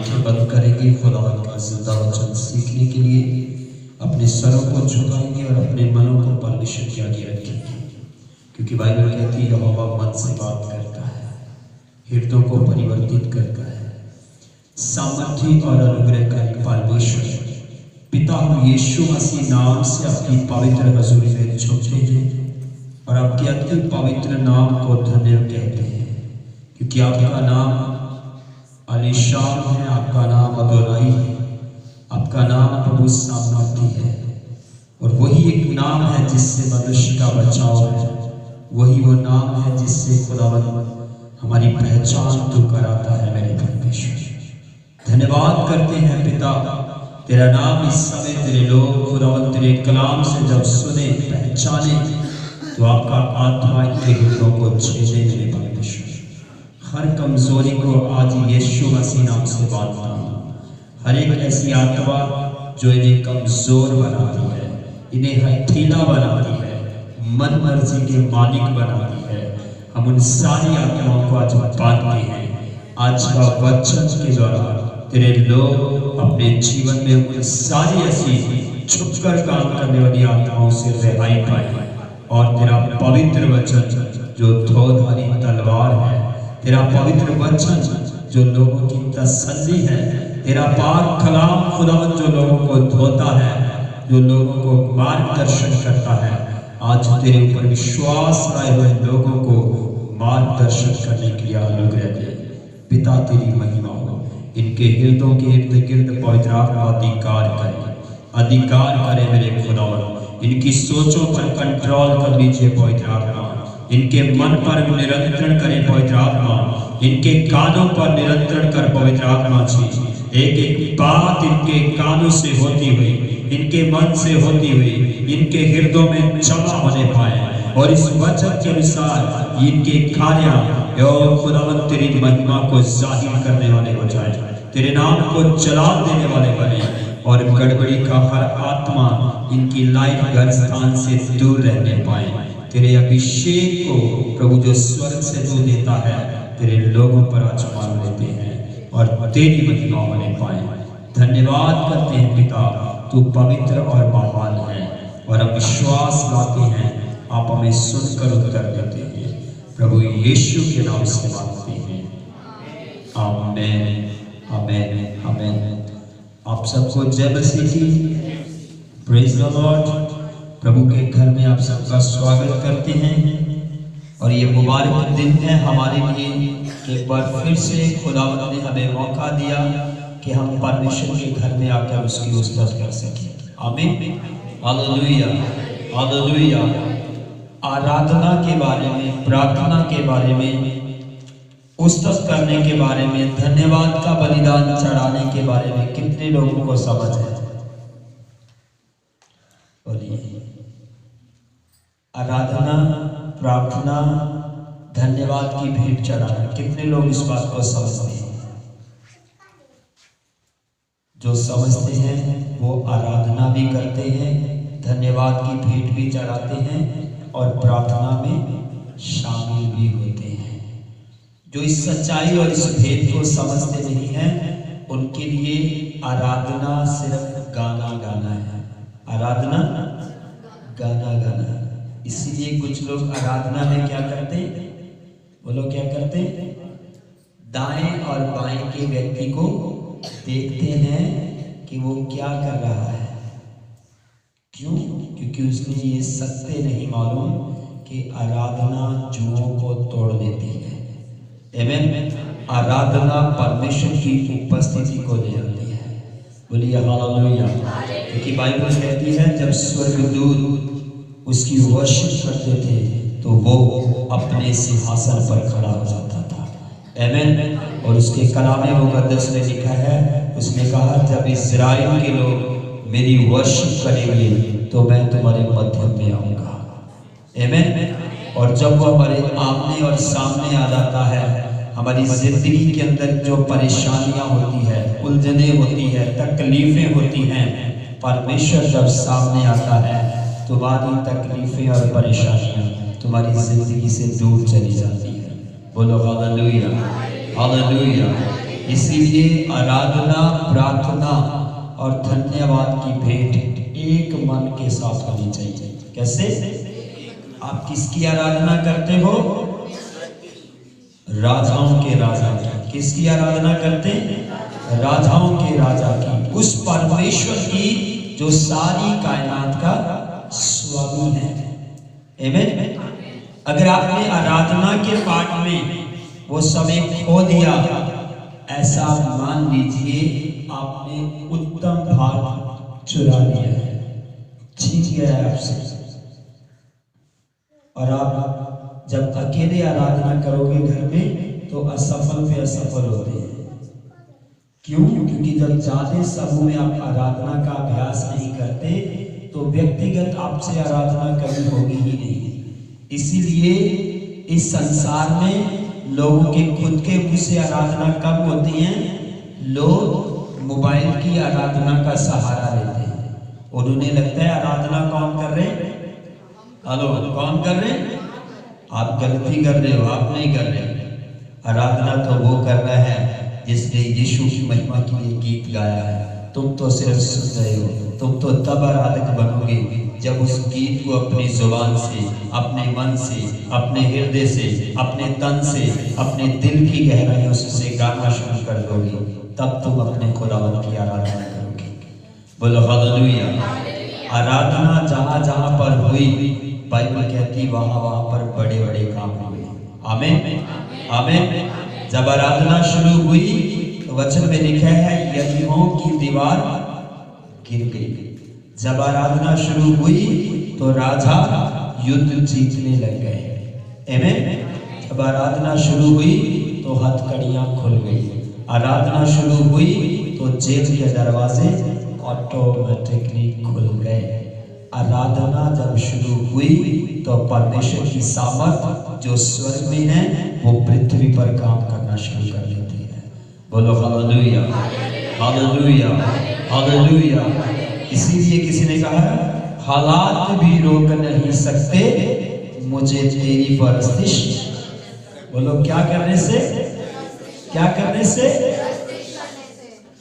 आंखें बंद करेंगे, खुदा का जिंदा वचन सीखने के लिए अपने सरों को झुकाएंगे और अपने मनों को परमेश्वर के आगे रखेंगे, क्योंकि बाइबल कहती है यहोवा मन से बात करता है, हृदयों को परिवर्तित करता है। सामर्थी और अनुग्रहकारी परमेश्वर पिता हम यीशु मसीह नाम से आपकी पवित्र हजूरी में झुकते हैं और आपके अति पवित्र नाम को धन्य कहते हैं, क्योंकि आपका नाम आलीशान है, आपका नाम अदोनाई है, आपका नाम प्रभु सामर्थी है, और वही एक नाम है जिससे मनुष्य का बचाव है, वही वो नाम है जिससे खुदावंद हमारी पहचान तू कराता है। मेरे परमेश्वर धन्यवाद करते हैं पिता, तेरा नाम इस समय तेरे लोग खुदावंद तेरे कलाम से जब सुने पहचाने तो आपका आत्मा इनके हृदयों को छेदे। मेरे परमेश्वर हर कमजोरी को आज यीशु मसीह नाम से बांधता हूँ, हर एक ऐसी आत्मा जो इन्हें कमजोर बनाती है, इन्हें हठीला बनाती है, मन मर्जी के मालिक बनाती है, हम उन सारी आत्माओं को आज बांधते हैं। आज का वचन के द्वारा तेरे लोग अपने जीवन में उन सारी ऐसी छुपकर काम करने वाली आत्माओं से रिहाई पाए, और तेरा पवित्र वचन जो धोधारी तलवार है, तेरा पवित्र वचन जो लोगों की तसल्ली है, तेरा पाक कलाम खुदावंद जो लोगों को धोता है, जो लोगों को मार्गदर्शन करता है, आज तेरे ऊपर विश्वास लाए हुए लोगों को मार्गदर्शन करने के लिए अनुग्रह दे। पिता तेरी महिमा हो, इनके हृदयों के इर्द गिर्द पवित्र आत्मा अधिकार करे मेरे खुदावंद, इनकी सोचों पर कंट्रोल कर लीजिए पवित्र आत्मा, इनके मन पर नियंत्रण करें पवित्र आत्मा, इनके कानों पर नियंत्रण कर पवित्र आत्मा जी। एक एक बात इनके कानों से होती हुई, इनके मन से होती हुई, इनके हृदयों में जमा होने पाए, और इस वचन के अनुसार इनके कार्य खुदावंद तेरी महिमा को जाहिर करने वाले हो जाए, तेरे नाम को जलाल देने वाले बने, और गड़बड़ी का हर आत्मा इनकी लाइफ घर स्थान से दूर रहने पाए। तेरे अभिषेक को प्रभु जो स्वर्ग से तू देता है तेरे लोगों पर आज मान लेते हैं और तेरी महिमा होने पाए। धन्यवाद करते हैं पिता, तू पवित्र और महान है, और हम विश्वास लाते हैं आप हमें सुनकर उत्तर देते हैं। प्रभु यीशु के नाम से मांगते हैं, आमेन आमेन आमेन। आप सबको जय मसीह की, प्रेज द लॉर्ड। प्रभु के घर में आप सबका स्वागत करते हैं, और ये मुबारक दिन है हमारे लिए। एक बार फिर से खुदावंद ने हमें मौका दिया कि हम परमेश्वर के घर में आकर उसकी उस्तत कर सकें। आमीन, हालेलुया हालेलुया। आराधना के बारे में, प्रार्थना के बारे में, उस्तत करने के बारे में, धन्यवाद का बलिदान चढ़ाने के बारे में कितने लोगों को समझ है? बोलिए। आराधना, प्रार्थना, धन्यवाद की भेंट चढ़ाना, कितने लोग इस बात को समझते हैं? जो समझते हैं वो आराधना भी करते हैं, धन्यवाद की भेंट भी चढ़ाते हैं, और प्रार्थना में शामिल भी होते हैं। जो इस सच्चाई और इस भेद को समझते नहीं हैं, उनके लिए आराधना सिर्फ गाना गाना है। आराधना गाना गाना। इसीलिए कुछ लोग आराधना में क्या करते, वो लोग क्या करते, दाएं और बाएं के व्यक्ति को देखते हैं कि वो क्या कर रहा है। क्यों? क्योंकि उसने ये सत्य नहीं मालूम कि आराधना जुओं को तोड़ देती है। आमीन। आराधना परमेश्वर की उपस्थिति को ले आती है। बोलिए हालेलुया। क्योंकि बाइबल कहती है जब स्वर्गदूत उसकी वर्शिप करते थे तो वो अपने सिंहासन पर खड़ा हो जाता था। आमीन। और उसके कलाम मुकद्दस में लिखा है, उसने कहा जब इस्राएल के लोग मेरी वर्शिप करेंगे तो मैं तुम्हारे मध्य में आऊंगा। आमीन। और जब वो हमारे आमने और सामने आ जाता है, हमारी जिंदगी के अंदर जो परेशानियां होती है, उलझने होती है, तकलीफें होती हैं, परमेश्वर जब सामने आता है तुम्हारी तकलीफें और परेशानियां तुम्हारी जिंदगी से दूर चली जाती है। बोलो हालेलुया हालेलुया इसीलिए आराधना, प्रार्थना और धन्यवाद की भेंट एक मन के साथ होनी चाहिए। कैसे? आप किसकी आराधना करते हो? राजाओं के राजा की। किसकी आराधना करते? राजाओं के राजा की, उस परमेश्वर की जो सारी कायनात का स्वामी है। आमीन। अगर आपने आराधना के पाठ में वो समय खो दिया, ऐसा मान लीजिए आपने उत्तम भाग चुरा लिया है, छीन गया है आपसे। और आप जब अकेले आराधना करोगे घर में तो असफल पे असफल होते हैं। क्यों? क्योंकि जब ज्यादा समूह में आप आराधना का अभ्यास नहीं करते तो व्यक्तिगत आपसे आराधना कभी होगी ही नहीं। इसीलिए इस संसार में लोगों के खुद के मुंह से आराधना कब होती है? लोग मोबाइल की आराधना का सहारा लेते हैं और उन्हें लगता है आराधना कौन कर रहे हैं? हेलो, कौन कर रहे हैं? आप गलती कर रहे हो, आप नहीं कर रहे। आराधना तो वो कर रहा है जिसने यीशु की महिमा के लिए गीत गाया है। तुम तो सिर्फ सुन रहे हो, तुम तो तब आराधक बनोगे जब उस गीत को अपनी जुबान से, अपने मन से, अपने हृदय से, अपने तन से, अपने दिल की गहराइयों से गाना शुरू कर दोगे। तब तुम अपने खुदावंद की आराधना करोगे। बोलो हालेलुया। आराधना जहां जहां पर हुई, बाइबल कहती वहां वहां पर बड़े बड़े काम हुए। आमीन, आमीन। जब आराधना शुरू हुई तो वचन में लिखा है यरीहो की दीवार गिर गई। जब आराधना शुरू हुई तो राजा युद्ध जीतने लग गए। आमीन। जब आराधना शुरू हुई तो हथकड़ियां खुल गई। आराधना शुरू हुई तो जेल के दरवाजे ऑटोमेटिकली खुल गए। आराधना जब शुरू हुई तो परमेश्वर की सामर्थ जो स्वर्ग में है वो पृथ्वी पर काम करना शुरू कर देती है। बोलो हालेलुया, हालेलुया, हालेलुया। इसीलिए किसी ने कहा हालात भी रोक नहीं सकते मुझे तेरी परस्तिश। बोलो क्या करने से? क्या करने से?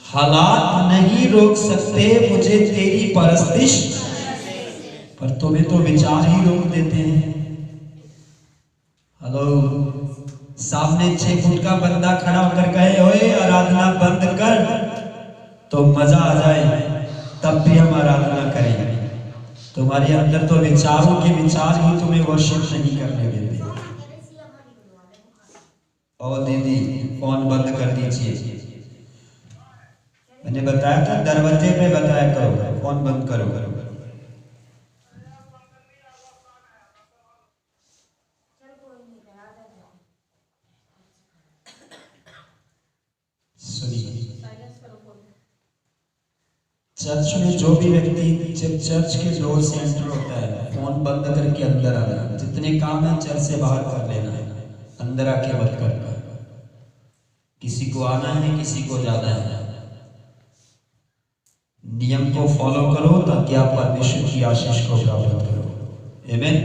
हालात नहीं रोक सकते मुझे तेरी परस्तिश, पर तुम्हें तो विचार ही रोक देते हैं। हेलो, सामने 6 फुट का बंदा खड़ा होकर कहे ओए आराधना बंद कर तो मजा आ जाए, तब भी हम आराधना करेंगे। तुम्हारे अंदर तो विचारों के विचार ही तुम्हें वर्शिप नहीं करने देते। और दीदी फोन बंद कर दीजिए। मैंने बताया था दरवाजे पे बताया करो, फोन बंद करो। चर्च में जो भी व्यक्ति जब चर्च के डोर से एंटर होता है फोन बंद करके अंदर आना। जितने काम है चर्च से बाहर कर लेना है, अंदर आके मत करना। किसी को आना है, किसी को जाना है। नियम को फॉलो करो ताकि आप परमेश्वर की आशीष को प्राप्त करो। आमीन।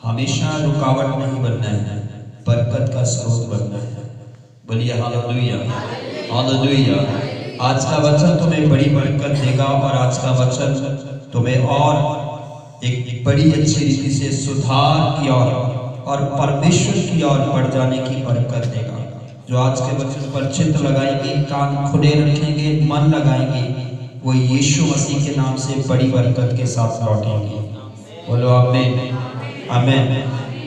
हमेशा रुकावट नहीं बनना है, बरकत का स्रोत बनना है। बोलिए हालेलुया, हालेलुया। आज का वचन तुम्हें बड़ी बरकत देगा और आज का वचन तुम्हें और एक बड़ी अच्छी रीति से सुधार की ओर और परमेश्वर की ओर बढ़ जाने की बरकत देगा। जो आज के वचन पर चित्त लगाएंगे, कान खुले रखेंगे, मन लगाएंगे, वो यीशु मसीह के नाम से बड़ी बरकत के साथ लौटेंगे। बोलो आमीन, आमीन।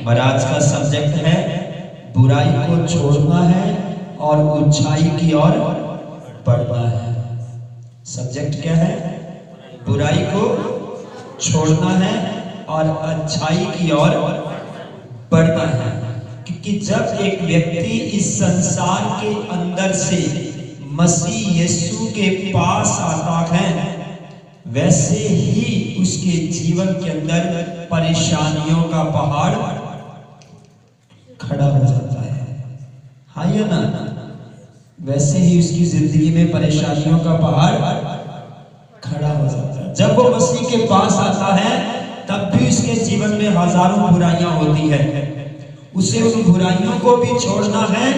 और आज का सब्जेक्ट है बुराई को छोड़ना है और अच्छाई की ओर बढ़ना है। सब्जेक्ट क्या है? बुराई को छोड़ना है और अच्छाई की ओर बढ़ना है। क्योंकि जब एक व्यक्ति इस संसार के अंदर से मसीह यीशु के पास आता है, वैसे ही उसके जीवन के अंदर परेशानियों का पहाड़ खड़ा हो जाता है। हाँ या ना? वैसे ही उसकी जिंदगी में परेशानियों का पहाड़ खड़ा हो जाता है। जब वो मसीह के पास आता है तब भी उसके जीवन में हजारों बुराइयां होती है, उसे उन बुराइयों को भी छोड़ना है।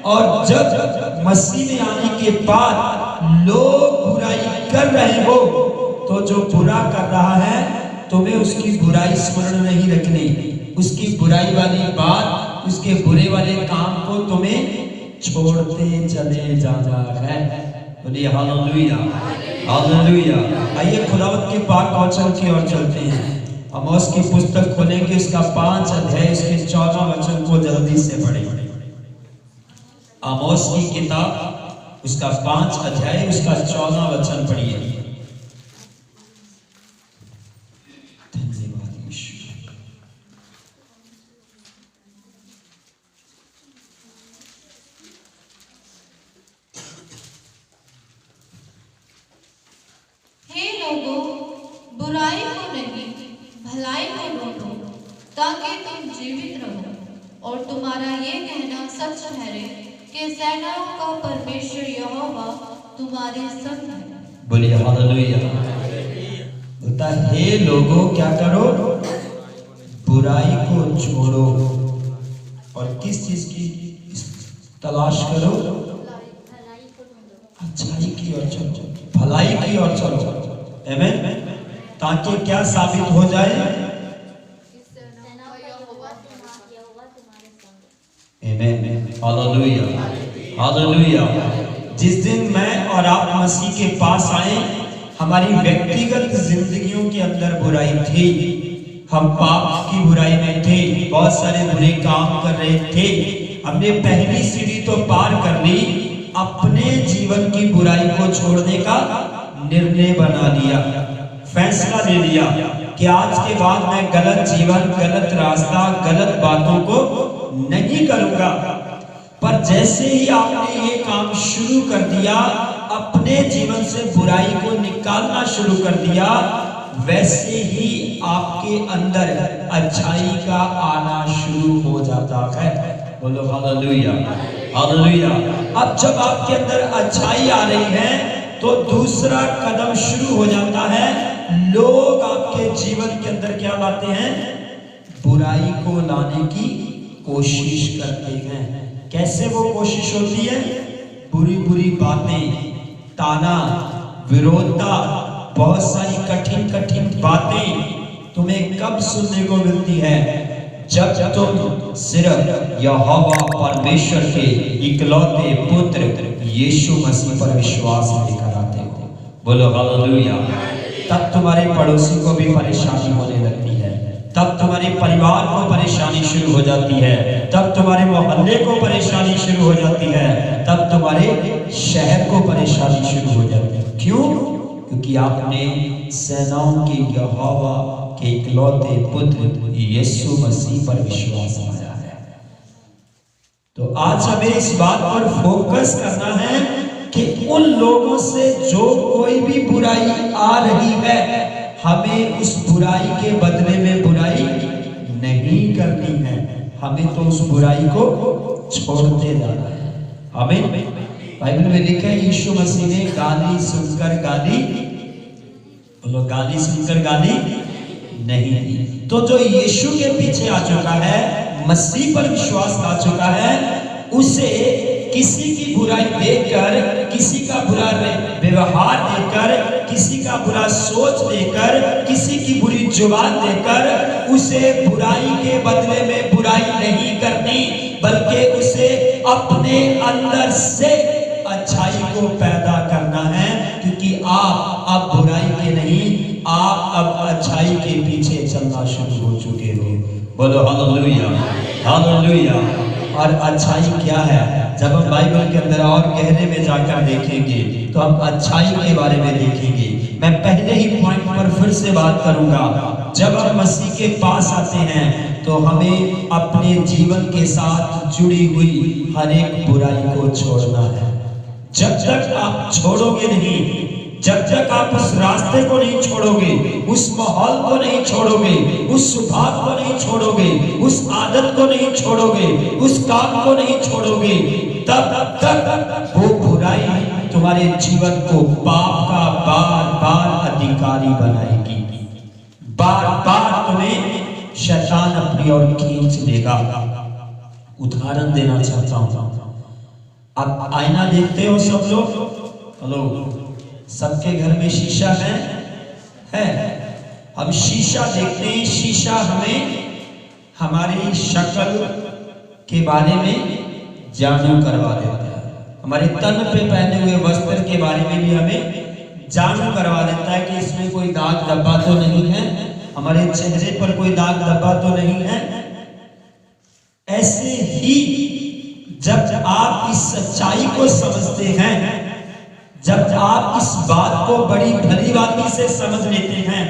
और जब मसीह में आने के बाद लोग बुराई कर रहे हो, तो जो बुरा कर रहा है तुम्हें उसकी बुराई स्मरण नहीं रखनी, उसकी बुराई वाली बात, उसके बुरे वाले काम को तुम्हें छोड़ते चले जाना है। बोलिए हालेलुया, हालेलुया। आइए खुदावंत के पाक वचन की ओर चलते हैं। आमोस की पुस्तक खोलेंगे, उसका 5 अध्याय, उसके 14 वचन को जल्दी से पढ़ें। आमोस की किताब, उसका 5 अध्याय, उसका 14 वचन पढ़िए। धन्यवाद ईश्वर। हे लोगों, बुराई को नहीं भलाई को ढूंढो ताकि तुम जीवित रहो, और तुम्हारा ये कहना सच ठहरे कि सेनाओं का परमेश्वर यहोवा तुम्हारे संग है। बोलिए हालेलुया। बोलता हे लोगों, क्या करो? बुराई को छोड़ो और किस चीज की तलाश करो? अच्छाई की ओर चलो, भलाई की ओर चलो। आमीन। ताकि क्या साबित हो जाए? आमीन, हालेलुया, हालेलुया। जिस दिन मैं और आप मसीह के पास आए, हमारी व्यक्तिगत जिंदगियों के अंदर बुराई थी, हम पाप की बुराई में थे, बहुत सारे बुरे काम कर रहे थे। हमने पहली सीढ़ी तो पार कर ली, अपने जीवन की बुराई को छोड़ने का निर्णय बना लिया, फैसला ले लिया कि आज के बाद मैं गलत जीवन, गलत रास्ता, गलत बातों को नहीं करूंगा। पर जैसे ही आपने ये काम शुरू कर दिया, अपने जीवन से बुराई को निकालना शुरू कर दिया, वैसे ही आपके अंदर अच्छाई का आना शुरू हो जाता है। बोलो हालेलुया, हालेलुया। अब जब आपके अंदर अच्छाई आ रही है तो दूसरा कदम शुरू हो जाता है। लोग आपके जीवन के अंदर क्या लाते हैं? बुराई को लाने की कोशिश करते हैं। कैसे वो कोशिश होती है? बुरी बुरी बातें, ताना, विरोधता, बहुत सारी कठिन कठिन बातें तुम्हें कब सुनने को मिलती है? जब तुम सिर्फ यहोवा परमेश्वर के इकलौते पुत्र यीशु मसीह पर विश्वास लेकर आते हो। बोलो हालेलुया। तब तुम्हारे पड़ोसी को भी परेशानी होने लगती है, तब तुम्हारे परिवार को परेशानी शुरू हो जाती है, तब तुम्हारे मोहल्ले को परेशानी शुरू हो जाती है, तब तुम्हारे शहर को परेशानी शुरू हो जाती है। क्यों? क्योंकि आपने सेनाओं के यहोवा के इकलौते पुत्र यीशु मसीह पर विश्वास पाया है। तो आज हमें इस बात पर फोकस करना है कि उन लोगों से जो कोई भी बुराई आ रही है, हमें उस बुराई के बदले में बुराई नहीं करनी है, हमें तो उस बुराई को छोड़ते जाना है। आमीन। बाइबल में लिखा है यीशु मसीह ने गाली सुनकर गाली, बोलो गाली सुनकर गाली नहीं दी। तो जो यीशु के पीछे आ चुका है, मसीह पर विश्वास ला चुका है, उसे किसी की बुराई देखकर, किसी का बुरा व्यवहार देखकर, किसी का बुरा सोच देकर, किसी की बुरी जुबान देकर उसे बुराई के बदले में बुराई नहीं करनी, बल्कि उसे अपने अंदर से अच्छाई को पैदा करना है। क्योंकि आप अब बुराई के नहीं, आप अब अच्छाई के पीछे चलना शुरू हो चुके हो। बोलो हालेलुया, हालेलुया। और अच्छाई क्या है? जब हम बाइबल के अंदर और गहरे में जाकर देखेंगे तो हम अच्छाई के बारे में देखेंगे। मैं पहले ही पॉइंट पर फिर से बात करूंगा। जब हम मसीह के पास आते हैं तो हमें अपने जीवन के साथ जुड़ी हुई हर एक बुराई को छोड़ना है। जब तक आप छोड़ोगे नहीं, जब तक आप उस रास्ते को नहीं छोड़ोगे, उस माहौल को नहीं छोड़ोगे, उस स्वभाव को नहीं छोड़ोगे, उस आदत को नहीं छोड़ोगे, उस काम को नहीं छोड़ोगे, तब तक वो बुराई तुम्हारे जीवन को पाप का बार बार अधिकारी बनाएगी। बार बार तुम्हें शैतान अपनी ओर खींच लेगा। उदाहरण देना चाहता हूं। आप आईना देखते हो सब लोग? हेलो, सबके घर में शीशा है। हम शीशा देखते हैं, शीशा हमें हमारी शक्ल के बारे में जानू करवा देता है, हमारे तन पे पहने हुए वस्त्र के बारे में भी हमें जानू करवा देता है कि इसमें कोई दाग धब्बा तो नहीं है, हमारे चेहरे पर कोई दाग धब्बा तो नहीं है। ऐसे ही जब आप इस सच्चाई को समझते हैं, जब आप इस बात को बड़ी भली बाती से समझ लेते हैं,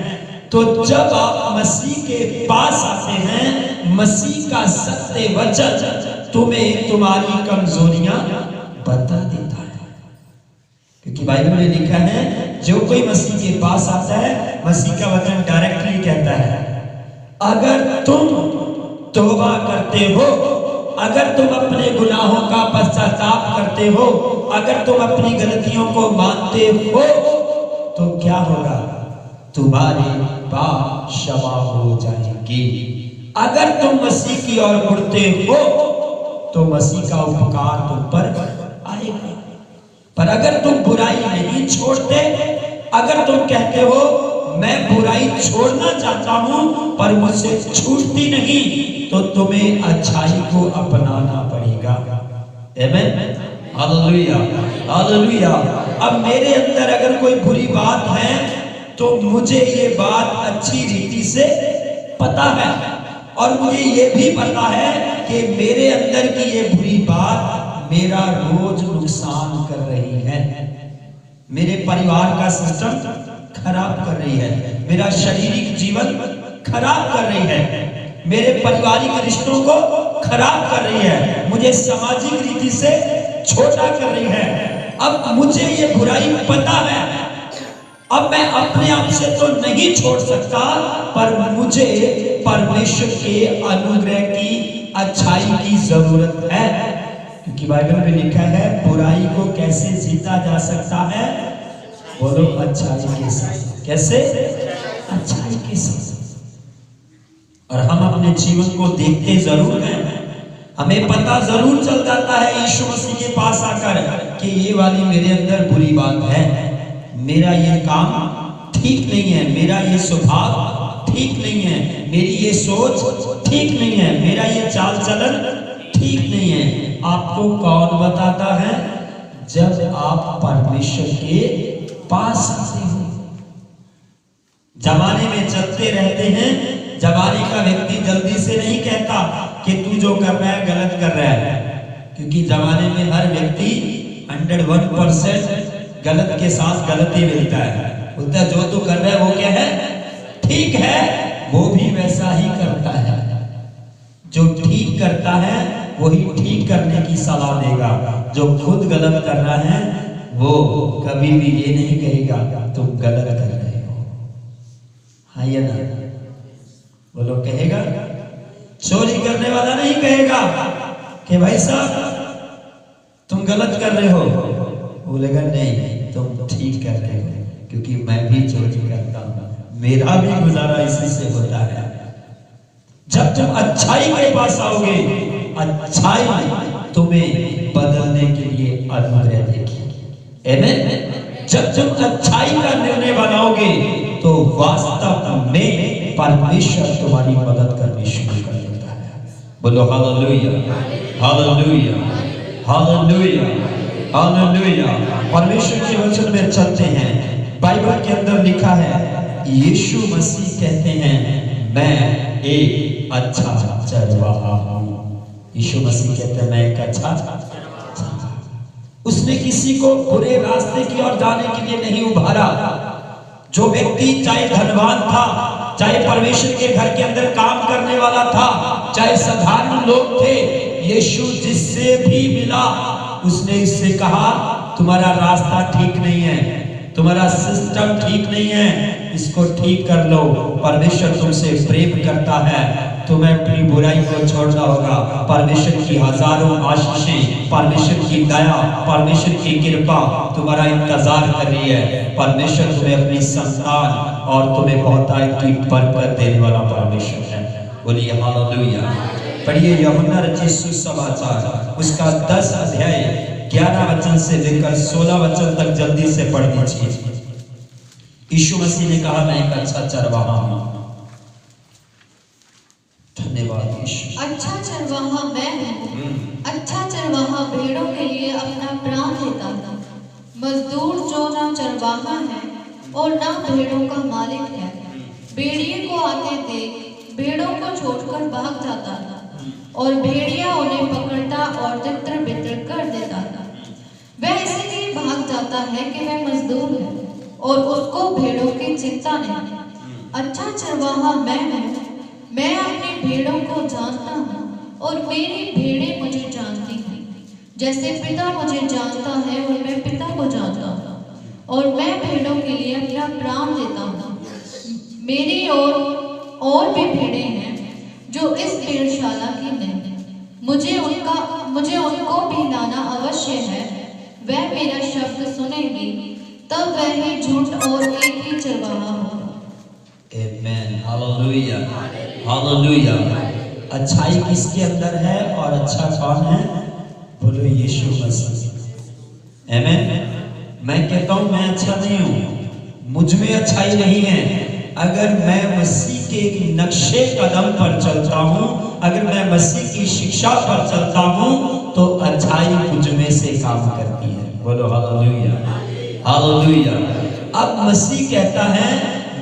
तो जब आप मसीह के पास आते हैं, मसीह का सत्य वचन तुम्हें तुम्हारी कमजोरियां बता देता है। क्योंकि बाइबल में लिखा है, जो कोई मसीह के पास आता है, मसीह का वचन डायरेक्टली कहता है, अगर तुम तौबा करते हो, अगर तुम अपने गुनाहों का पश्चाताप करते हो, अगर तुम अपनी गलतियों को मानते हो, तो क्या होगा? तुम्हारे पाप क्षमा हो जाएंगे। अगर तुम मसीह की ओर मुड़ते हो तो मसीह का उपकार तुम पर आएगा। पर अगर तुम बुराई नहीं छोड़ते, अगर तुम कहते हो मैं बुराई छोड़ना चाहता हूं पर मुझसे छूटती नहीं, तो तुम्हें अच्छाई को अपनाना पड़ेगा। आमीन, हालेलुया, हालेलुया। अब मेरे अंदर अगर कोई बुरी बात है तो मुझे ये बात अच्छी रीति से पता है, और मुझे ये भी पता है कि मेरे अंदर की ये बुरी बात मेरा रोज नुकसान कर रही है, मेरे परिवार का सिस्टम खराब कर रही है, मेरा शारीरिक जीवन खराब कर रही है, मेरे पारिवारिक रिश्तों को खराब कर रही है, मुझे सामाजिक रीति से छोटा कर रही है। अब मुझे ये बुराई पता है, अब मैं अपने आप से तो नहीं छोड़ सकता, पर मुझे परमेश्वर के अनुग्रह की, अच्छाई की जरूरत है। क्योंकि बाइबल में लिखा है, बुराई को कैसे जीता जा सकता है? बोलो, अच्छाई के साथ। कैसे? अच्छाई के साथ। और हम अपने जीवन को देखते जरूर हैं, हमें पता जरूर चल जाता है यीशु मसीह के पास आकर कि ये वाली मेरे अंदर बुरी बात है, मेरा ये काम ठीक नहीं है, मेरा ये स्वभाव ठीक नहीं है, मेरी ये सोच ठीक नहीं है, मेरा ये चाल चलन ठीक नहीं है। आपको कौन बताता है? जब आप परमेश्वर के पास आते हो। जमाने में चलते रहते हैं, जमाने का व्यक्ति जल्दी से नहीं कहता कि तू जो कर रहा है गलत कर रहा है, क्योंकि जमाने में हर व्यक्ति 101% गलत के साथ गलती मिलता है। बोलता है जो तू कर रहा है वो क्या है? ठीक है। वो भी वैसा ही करता है, जो ठीक करता है वही ठीक करने की सलाह देगा, जो खुद गलत कर रहा है वो कभी भी ये नहीं कहेगा तुम गलत कर रहे हो। हाँ या ना? बोलो, कहेगा? चोरी करने वाला नहीं कहेगा कि भाई साहब तुम गलत कर रहे हो, बोलेगा नहीं तुम ठीक कर रहे हो, क्योंकि मैं भी चोरी करता हूं, मेरा भी गुजारा इसी से होता है। जब तुम अच्छाई के पास आओगे, अच्छाई तुम्हें बदलने के लिए अनुग्रह देगी। आमीन। जब तुम अच्छाई का निर्णय बनाओगे तो वास्तव में परमेश्वर तुम्हारी मदद करनी शुरू कर देता है। बोलो हालेलुया, हालेलुया, हालेलुया, हालेलुया। परमेश्वर के वचन में चलते हैं। बाइबल के अंदर लिखा है, यीशु मसीह कहते हैं मैं एक अच्छा चरवाहा हूं। यीशु मसीह कहते हैं मैं एक अच्छा चरवाहा। उसने किसी को बुरे रास्ते की ओर जाने के लिए नहीं उभारा। जो व्यक्ति चाहे धनवान था, चाहे परमेश्वर के घर के अंदर काम करने वाला था, चाहे साधारण लोग थे, यीशु जिससे भी मिला उसने इससे कहा तुम्हारा रास्ता ठीक नहीं है, तुम्हारा सिस्टम ठीक नहीं है, इसको ठीक कर लो। परमेश्वर तुमसे प्रेम करता है, तुम्हें अपनी बुराई को छोड़ना होगा। परमेश्वर की हजारों आशीषें, परमेश्वर की दया, परमेश्वर की कृपा तुम्हारा इंतजार कर रही है। परमेश्वर तुम्हें अपनी संतान और तुम्हें बहुतायत की बरकत देने वाला परमेश्वर है। बोलिए हालेलुया। पढ़िए यूहन्ना रचित सुसमाचार उसका 10 अध्याय 11 वचन से लेकर 16 वचन तक जल्दी से पढ़ दीजिए। यीशु मसीह ने कहा, मैं एक अच्छा चरवाहा हूं। धन्यवाद यीशु। अच्छा चरवाहा मैं हूँ। अच्छा चरवाहा भेड़ों के लिए अपना प्राण देता था। मजदूर जो ना चरवाहा है और ना भेड़ों का मालिक है, भेड़िए को आते देख भेड़ों को छोड़कर भाग जाता था, और भेड़िया उन्हें पकड़ता और तितर बितर कर देता था। वह इसलिए भाग जाता है कि वह मजदूर है और उसको भेड़ों की चिंता नहीं। अच्छा चरवाहा मैं हूँ। मैं अपनी भेड़ों को जानता हूँ और मेरी भेड़ें मुझे जानती हैं। जैसे पिता मुझे जानता है और मैं पिता को जानता हूँ, और मैं भेड़ों के लिए अपना प्राण देता हूँ। मेरी और भी भेड़ें हैं जो इस भेड़शाला की नहीं। मुझे उनको भी लाना अवश्य है। वह मेरा शब्द सुनेंगी, तब वह ही झुंड और एक ही चरवाहा होगा। आमेन, हालेलुया, हालेलुया। अच्छाई किसके अंदर है और अच्छा कौन है? बोलो यीशु मसीह। आमेन। मैं कहता हूं मैं अच्छा नहीं हूं, मुझ में अच्छाई नहीं है। अगर मैं मसीह के नक्शे कदम पर चलता हूं, अगर मैं मसीह की शिक्षा पर चलता हूं, तो अच्छाई मुझ में से काम करती है। बोलो हालेलुया, हालेलुया। अब मसीह कहता है,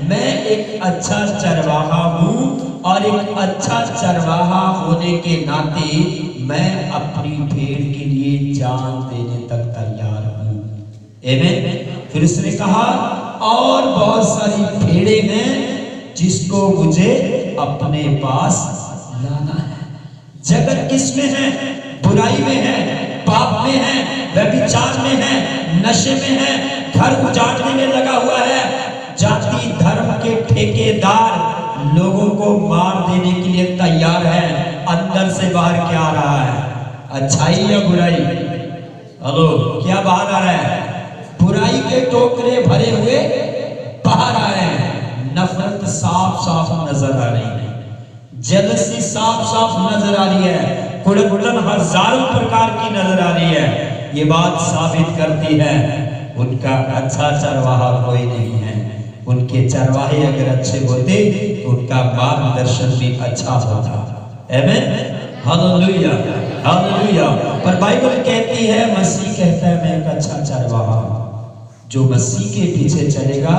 मैं एक अच्छा चरवाहा हूं, और एक अच्छा चरवाहा होने के नाते मैं अपनी भेड़ के लिए जान देने तक तैयार हूं। आमीन। फिर उसने कहा, और बहुत सारी भेड़ें हैं जिसको मुझे अपने पास लाना है। जगत किसमें है? बुराई में है, पाप में है, व्यभिचार में है, नशे में है, घर उजाड़ने में लगा हुआ है। जाति धर्म के ठेकेदार लोगों को मार देने के लिए तैयार है। अंदर से बाहर क्या आ रहा है? अच्छाई या बुराई? हेलो, क्या बाहर आ रहा है? बुराई के टोकरे भरे हुए बाहर आ रहे हैं। नफरत साफ साफ नजर आ रही है, जेलसी साफ साफ नजर आ रही है, कुड़न हजारों प्रकार की नजर आ रही है। ये बात साबित करती है उनका अच्छा चरवाहा कोई नहीं है। उनके चरवाहे अगर अच्छे होते तो उनका मार्गदर्शन भी अच्छा होता। आमीन, हालेलुया, हालेलुया। पर बाइबल कहती है, मसीह कहता है, मैं एक अच्छा चरवाहा हूं। जो मसीह के पीछे चलेगा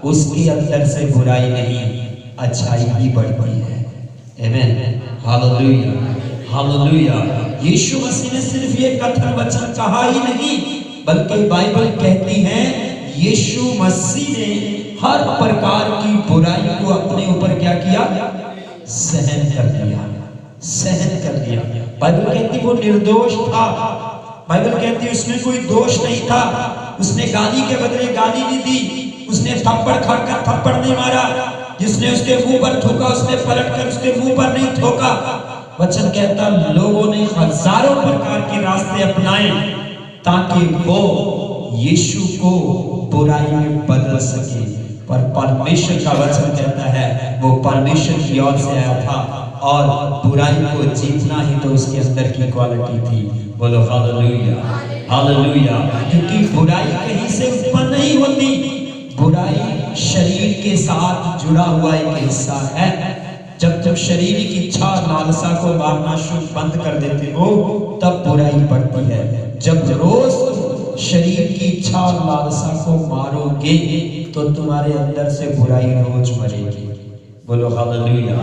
उसके अंदर से बुराई नहीं, अच्छाई ही बढ़ती है। आमीन, हालेलुया, हालेलुया। यीशु मसीह ने सिर्फ ये कथन वचन कहा ही नहीं, बल्कि बाइबल कहती है यीशु मसीह ने हर प्रकार की बुराई को अपने ऊपर क्या किया? सहन कर लिया, सहन कर लिया। बाइबल कहती वो निर्दोष था। बाइबल कहती उसमें कोई दोष नहीं था। उसने गाली के बदले गाली नहीं दी, उसने थप्पड़ खाकर थप्पड़ नहीं मारा। जिसने उसके मुंह पर थूका उसने पलटकर उसके मुंह पर नहीं थूका। वचन कहता लोगों ने हजारों प्रकार के रास्ते अपनाए ताकि वो यीशु को बुराई में बदल सके, पर परमेश्वर का वचन कहता है वो परमेश्वर की ओर से आया था और बुराई को जीतना ही तो उसके अंदर की क्वालिटी थी। बोलो हालेलुया, हालेलुया। क्योंकि बुराई कहीं से उत्पन्न नहीं होती, बुराई शरीर के साथ जुड़ा हुआ एक हिस्सा है। जब शरीर की इच्छा लालसा को मारना शुरू बंद कर देते हो तब बुराई बढ़ती है। जब रोज शरीर की इच्छा और लालसा को मारोगे तो तुम्हारे अंदर से बुराई रोज मरेगी। बोलो हालेलुया।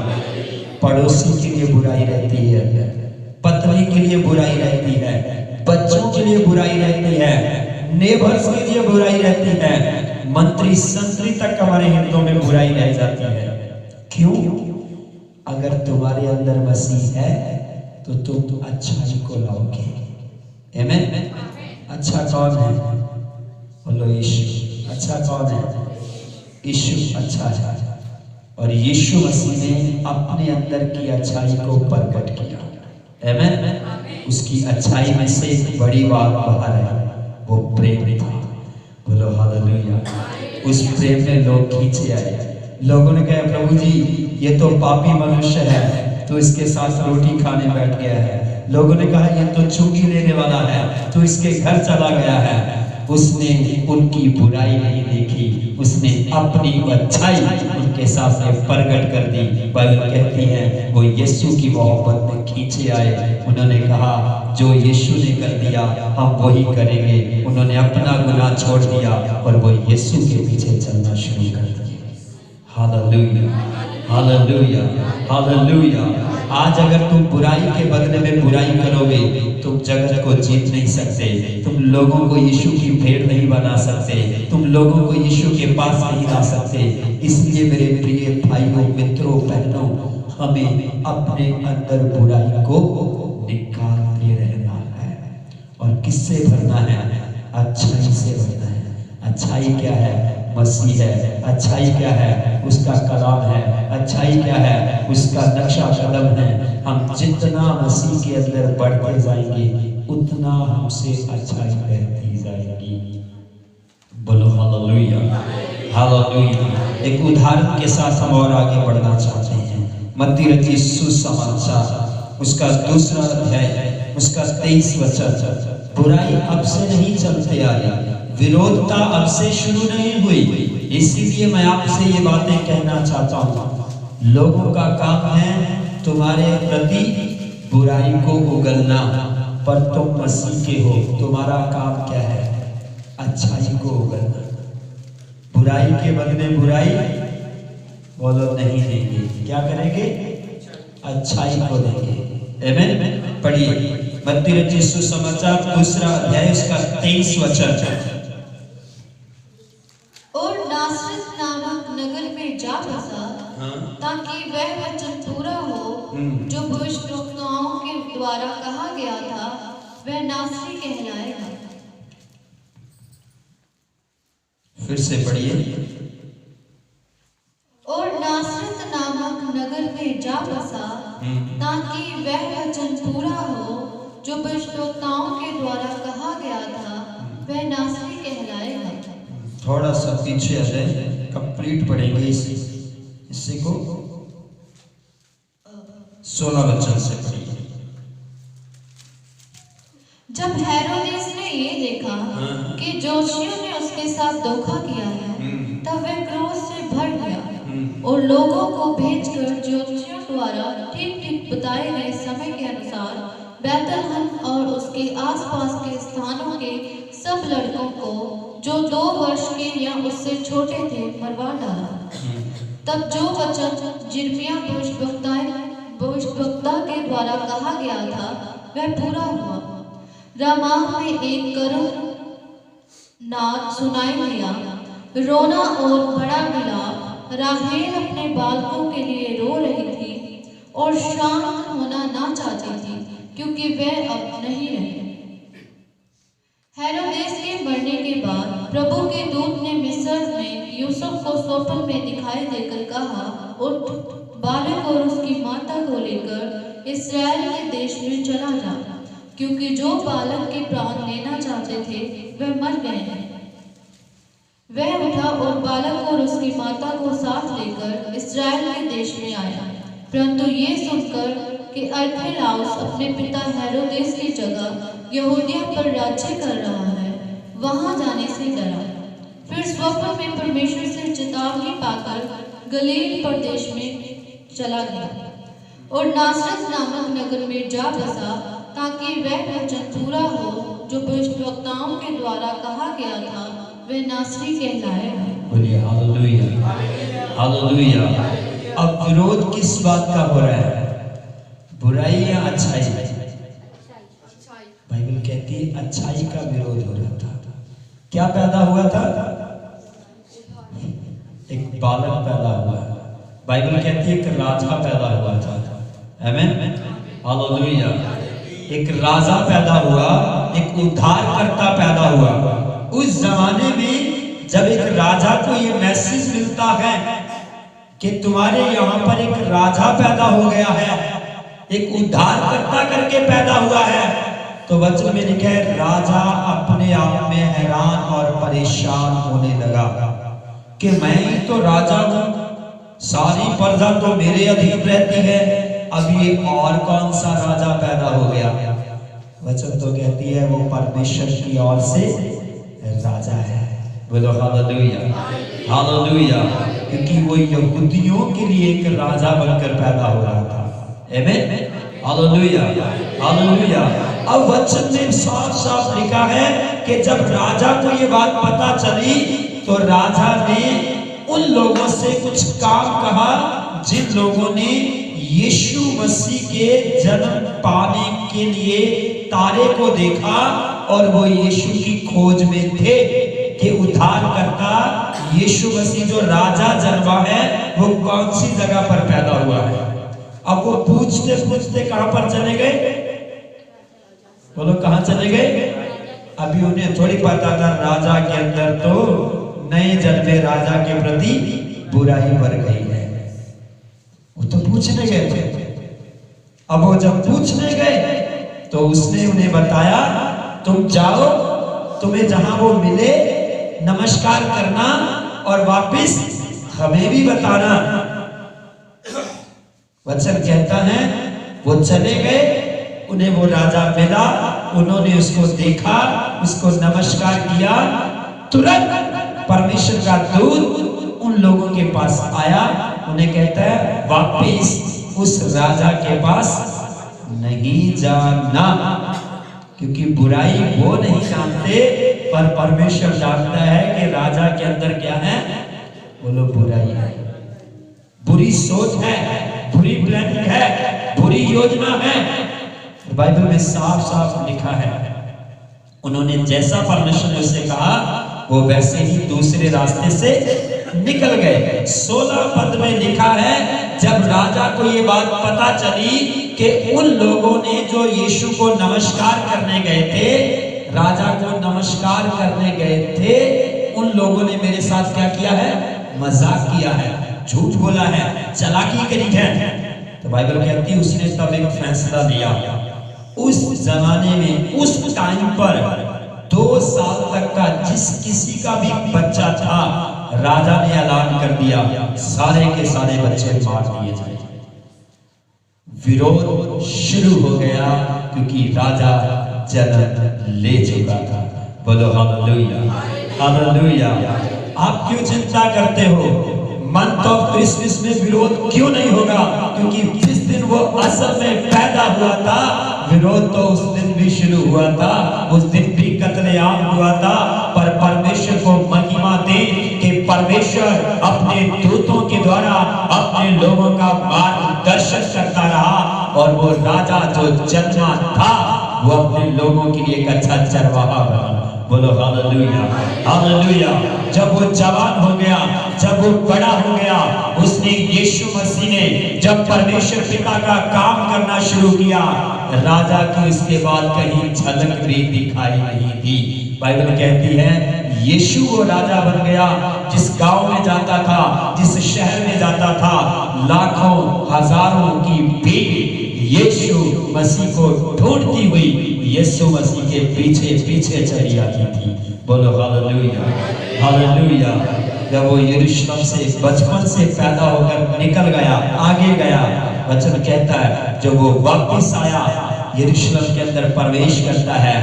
पड़ोसी के लिए बुराई रहती है, पत्नी के लिए बुराई रहती है, बच्चों के लिए बुराई रहती है, नेबर्स के लिए बुराई रहती है, मंत्री संतरी तक हमारे हितों में बुराई रह जाती है। क्यों? अगर तुम्हारे अंदर मसीह है तो तुम अच्छाई को लाओगे। आमीन। अच्छा कौन है? बोलो यीशु। अच्छा कौन है? यीशु अच्छा है। और यीशु मसीह ने अपने अंदर की अच्छाई को प्रकट किया। आमीन। उसकी अच्छाई में से एक बड़ी बात बाहर है, वो प्रेम था। बोलो हालेलुया। उस प्रेम में लोग खींचे आए। लोगों ने कहा प्रभु जी ये तो पापी मनुष्य है, तो इसके साथ रोटी खाने बैठ गया है। लोगों ने कहा ये तो चुंगी लेने वाला है, तो इसके घर चला गया है। उसने उनकी बुराई नहीं देखी, उसने अपनी अच्छाई उनके सामने प्रकट कर दी। बाइबल कहती है वो यीशु की मोहब्बत में खींचे आए। उन्होंने कहा जो यीशु ने कर दिया हम वही करेंगे। उन्होंने अपना गुनाह छोड़ दिया और वो यीशु के पीछे चलना शुरू कर दिया। Hallelujah, hallelujah, hallelujah. आज अगर तुम बुराई के बदले में बुराई करोगे, तुम जगत को जीत नहीं सकते, तुम लोगों को यीशु की भेड़ नहीं बना सकते, तुम लोगों को यीशु के पास नहीं ला सकते। इसलिए मेरे प्रिय भाइयों, मित्रों, बहनों, हमें अपने अंदर बुराई को निकालते रहना है। और किससे भरना है? अच्छाई से भरना है। अच्छाई क्या है? मसीह है। अच्छाई क्या है? उसका कलाम है। अच्छाई क्या है? उसका नक्शा कदम है। हम जितना मसीह के अंदर बढ़ते जाएंगे उतना हमसे अच्छाई बढ़ती जाएगी। बोलो हालेलुया, हालेलुया। एक उदाहरण के साथ हम और आगे बढ़ना चाहते हैं। मत्ती रचित सुसमाचार उसका 2 अध्याय उसका 23 वचन। बुराई अब से नहीं चलते आई, विरोधता अब से शुरू नहीं हुई। इसीलिए मैं आपसे ये बातें कहना चाहता हूँ। लोगों का काम है तुम्हारे प्रति बुराई को उगलना, पर तुम मसीह के हो, तुम्हारा काम क्या है? अच्छाई को उगलना। बुराई के बदले बुराई बोलो नहीं देंगे। क्या करेंगे? अच्छाई को देंगे। आमीन। पढ़िए मत्ती रचित सुसमाचार 2 अध्याय उसका 23 वचन। और नासरत नामक नगर में जा बसा, ताकि वह वचन पूरा हो जो भविष्यवक्ताओं के द्वारा कहा गया था, वह नासरी कहलाएगा। फिर से पढ़िए। और नासरत नामक नगर में जा बसा, ताकि वह वचन पूरा हो जो भविष्यवक्ताओं के द्वारा कहा गया था, वह नासरी कहलाएगा। थोड़ा सा पीछे आ जाए, कंप्लीट पढ़ेंगे इस हिस्से को। 16 वचन से पढ़िए। जब हेरोदेस ने ये देखा कि जोशियों ने उसके साथ धोखा किया है, तब वह क्रोध से भर गया और लोगों को भेजकर जोशियों द्वारा ठीक-ठीक बताए गए समय के अनुसार बैतलहम और उसके आसपास के स्थानों के सब लड़कों को जो 2 वर्ष के या उससे छोटे थे मरवा डाला। तब जो वचन यिर्मयाह भविष्यवक्ता के द्वारा कहा गया था वह पूरा हुआ। रामाह में एक करुण नाद सुनाई दिया, रोना और बड़ा विलाप। राहेल अपने बालकों के लिए रो रही थी और शांत होना ना चाहती थी, क्योंकि वह अब नहीं रहे। हेरोदेस के मरने के बाद प्रभु के दूत ने मिस्र में यूसुफ को स्वप्न में दिखाई देकर कहा, उठ, बालक और उसकी माता को लेकर इस्राएल के देश में चला जा, क्योंकि जो बालक के प्राण लेना चाहते थे वह मर गए हैं। वह उठा और बालक और उसकी माता को साथ लेकर इस्राएल के देश में आया। परंतु ये सुनकर कि अरखलाउस अपने पिता हेरोदेस की जगह यहूदिया पर राज्य कर रहा है, वहां जाने से डरा। फिर स्वप्न में परमेश्वर से चेतावनी पाकर गलील प्रदेश में चला गया और नासरत नामक नगर में जा बसा, ताकि वह वचन पूरा हो जो भविष्यवक्ताओं के द्वारा कहा गया था, वह नासरी कहलाएगा। बोलिए हालेलुया, हालेलुया। अब विरोध किस बात का हो रहा है? बुराई या अच्छाई? बाइबल कहती है अच्छाई का विरोध हो रहा था। क्या पैदा हुआ था? एक बालक पैदा हुआ। बाइबल कहती है एक राजा पैदा हुआ था। आमीन, हालेलुया। एक राजा पैदा हुआ, एक उद्धारकर्ता पैदा हुआ। उस जमाने में जब एक राजा को ये मैसेज मिलता है कि तुम्हारे यहाँ पर एक राजा पैदा हो गया है, एक उद्धारकर्ता करके पैदा हुआ है, तो वचन में लिखा है राजा अपने आप में हैरान और परेशान होने लगा कि मैं ही तो राजा हूं, सारी प्रजा तो मेरे अधीन रहती है, अब ये और कौन सा राजा पैदा हो गया? वचन तो कहती है वो परमेश्वर की ओर से राजा है। बोलो हालेलुया, हालेलुया। क्योंकि वो यहूदियों के लिए एक राजा बनकर पैदा हो रहा था। आमीन, हालेलुया, हालेलुया। अब वचन में साफ साफ लिखा है कि जब राजा को ये बात पता चली तो राजा ने उन लोगों से कुछ काम कहा जिन लोगों ने यीशु मसीह के जन्म पाने के लिए तारे को देखा और वो यीशु की खोज में थे कि उद्धारकर्ता यीशु मसीह जो राजा जन्मा है वो कौन सी जगह पर पैदा हुआ है। अब वो पूछते पूछते कहां पर चले गए? बोलो कहां चले गए? अभी उन्हें थोड़ी पता था राजा के अंदर तो नए जन्मे राजा के प्रति बुराई भर गई है। वो तो पूछने गए थे। अब वो जब पूछने गए तो उसने उन्हें बताया तुम जाओ, तुम्हें जहां वो मिले नमस्कार करना और वापस हमें भी बताना। वचन कहता है वो चले गए, उन्हें वो राजा मिला, उन्होंने उसको देखा, उसको नमस्कार किया। तुरंत परमेश्वर का दूत उन लोगों के पास आया, उन्हें कहता है वापिस उस राजा के पास नहीं जाना, क्योंकि बुराई वो नहीं जानते पर परमेश्वर जानता है कि राजा के अंदर क्या है। बोलो बुराई है, बुरी सोच है, बुरी प्लानिंग है, बुरी योजना है। बाइबल में साफ साफ लिखा है उन्होंने जैसा परमेश्वर ने उससे कहा वो वैसे ही दूसरे रास्ते से निकल गए। 16 पद में लिखा है जब राजा को ये बात पता चली कि उन लोगों ने जो यीशु को नमस्कार करने गए थे, राजा को नमस्कार करने गए थे, उन लोगों ने मेरे साथ क्या किया है? मजाक किया है, झूठ बोला है, चालाकी करी है। तो बाइबल कहती है उसने तब एक फैसला लिया। उस जमाने में उस टाइम पर 2 साल तक का जिस किसी का भी बच्चा था राजा ने ऐलान कर दिया सारे के सारे बच्चे मार दिए जाए। विरोध शुरू हो गया क्योंकि राजा जन्म ले चुका था। बोलो हालेलुया, हालेलुया। आप क्यों चिंता करते हो? मंथ ऑफ क्रिसमस में विरोध क्यों नहीं होगा? क्योंकि जिस दिन वो असल में पैदा हुआ था विरोध तो उस दिन भी शुरू हुआ था, उस दिन भी कत्लेआम हुआ था। पर परमेश्वर को महिमा दे कि परमेश्वर अपने दूतों के द्वारा अपने लोगों का मार्गदर्शन करता रहा और वो राजा जो जन्मा था वो अपने लोगों के लिए एक अच्छा चरवाहा बना। बोलो हालेलुया, हालेलुया। जब वो जवान हो गया, जब वो बड़ा हो गया, उसने यीशु मसीह ने जब परमेश्वर पिता का काम करना शुरू किया, राजा की उसके बाद कहीं झलक भी दिखाई नहीं दी। बाइबल कहती है यीशु वो राजा बन गया जिस गांव में जाता था, जिस शहर में जाता था, लाखों हजारों की भीड़ यीशु मसीह को ढूंढती हुई यीशु मसीह के पीछे पीछे चली आती थी। बोलो हालेलुया, हालेलुया। जब वो यरूशलेम से बचपन से पैदा होकर निकल गया, आगे गया, वचन कहता है जब वो वापस आया यरूशलेम के अंदर प्रवेश करता है,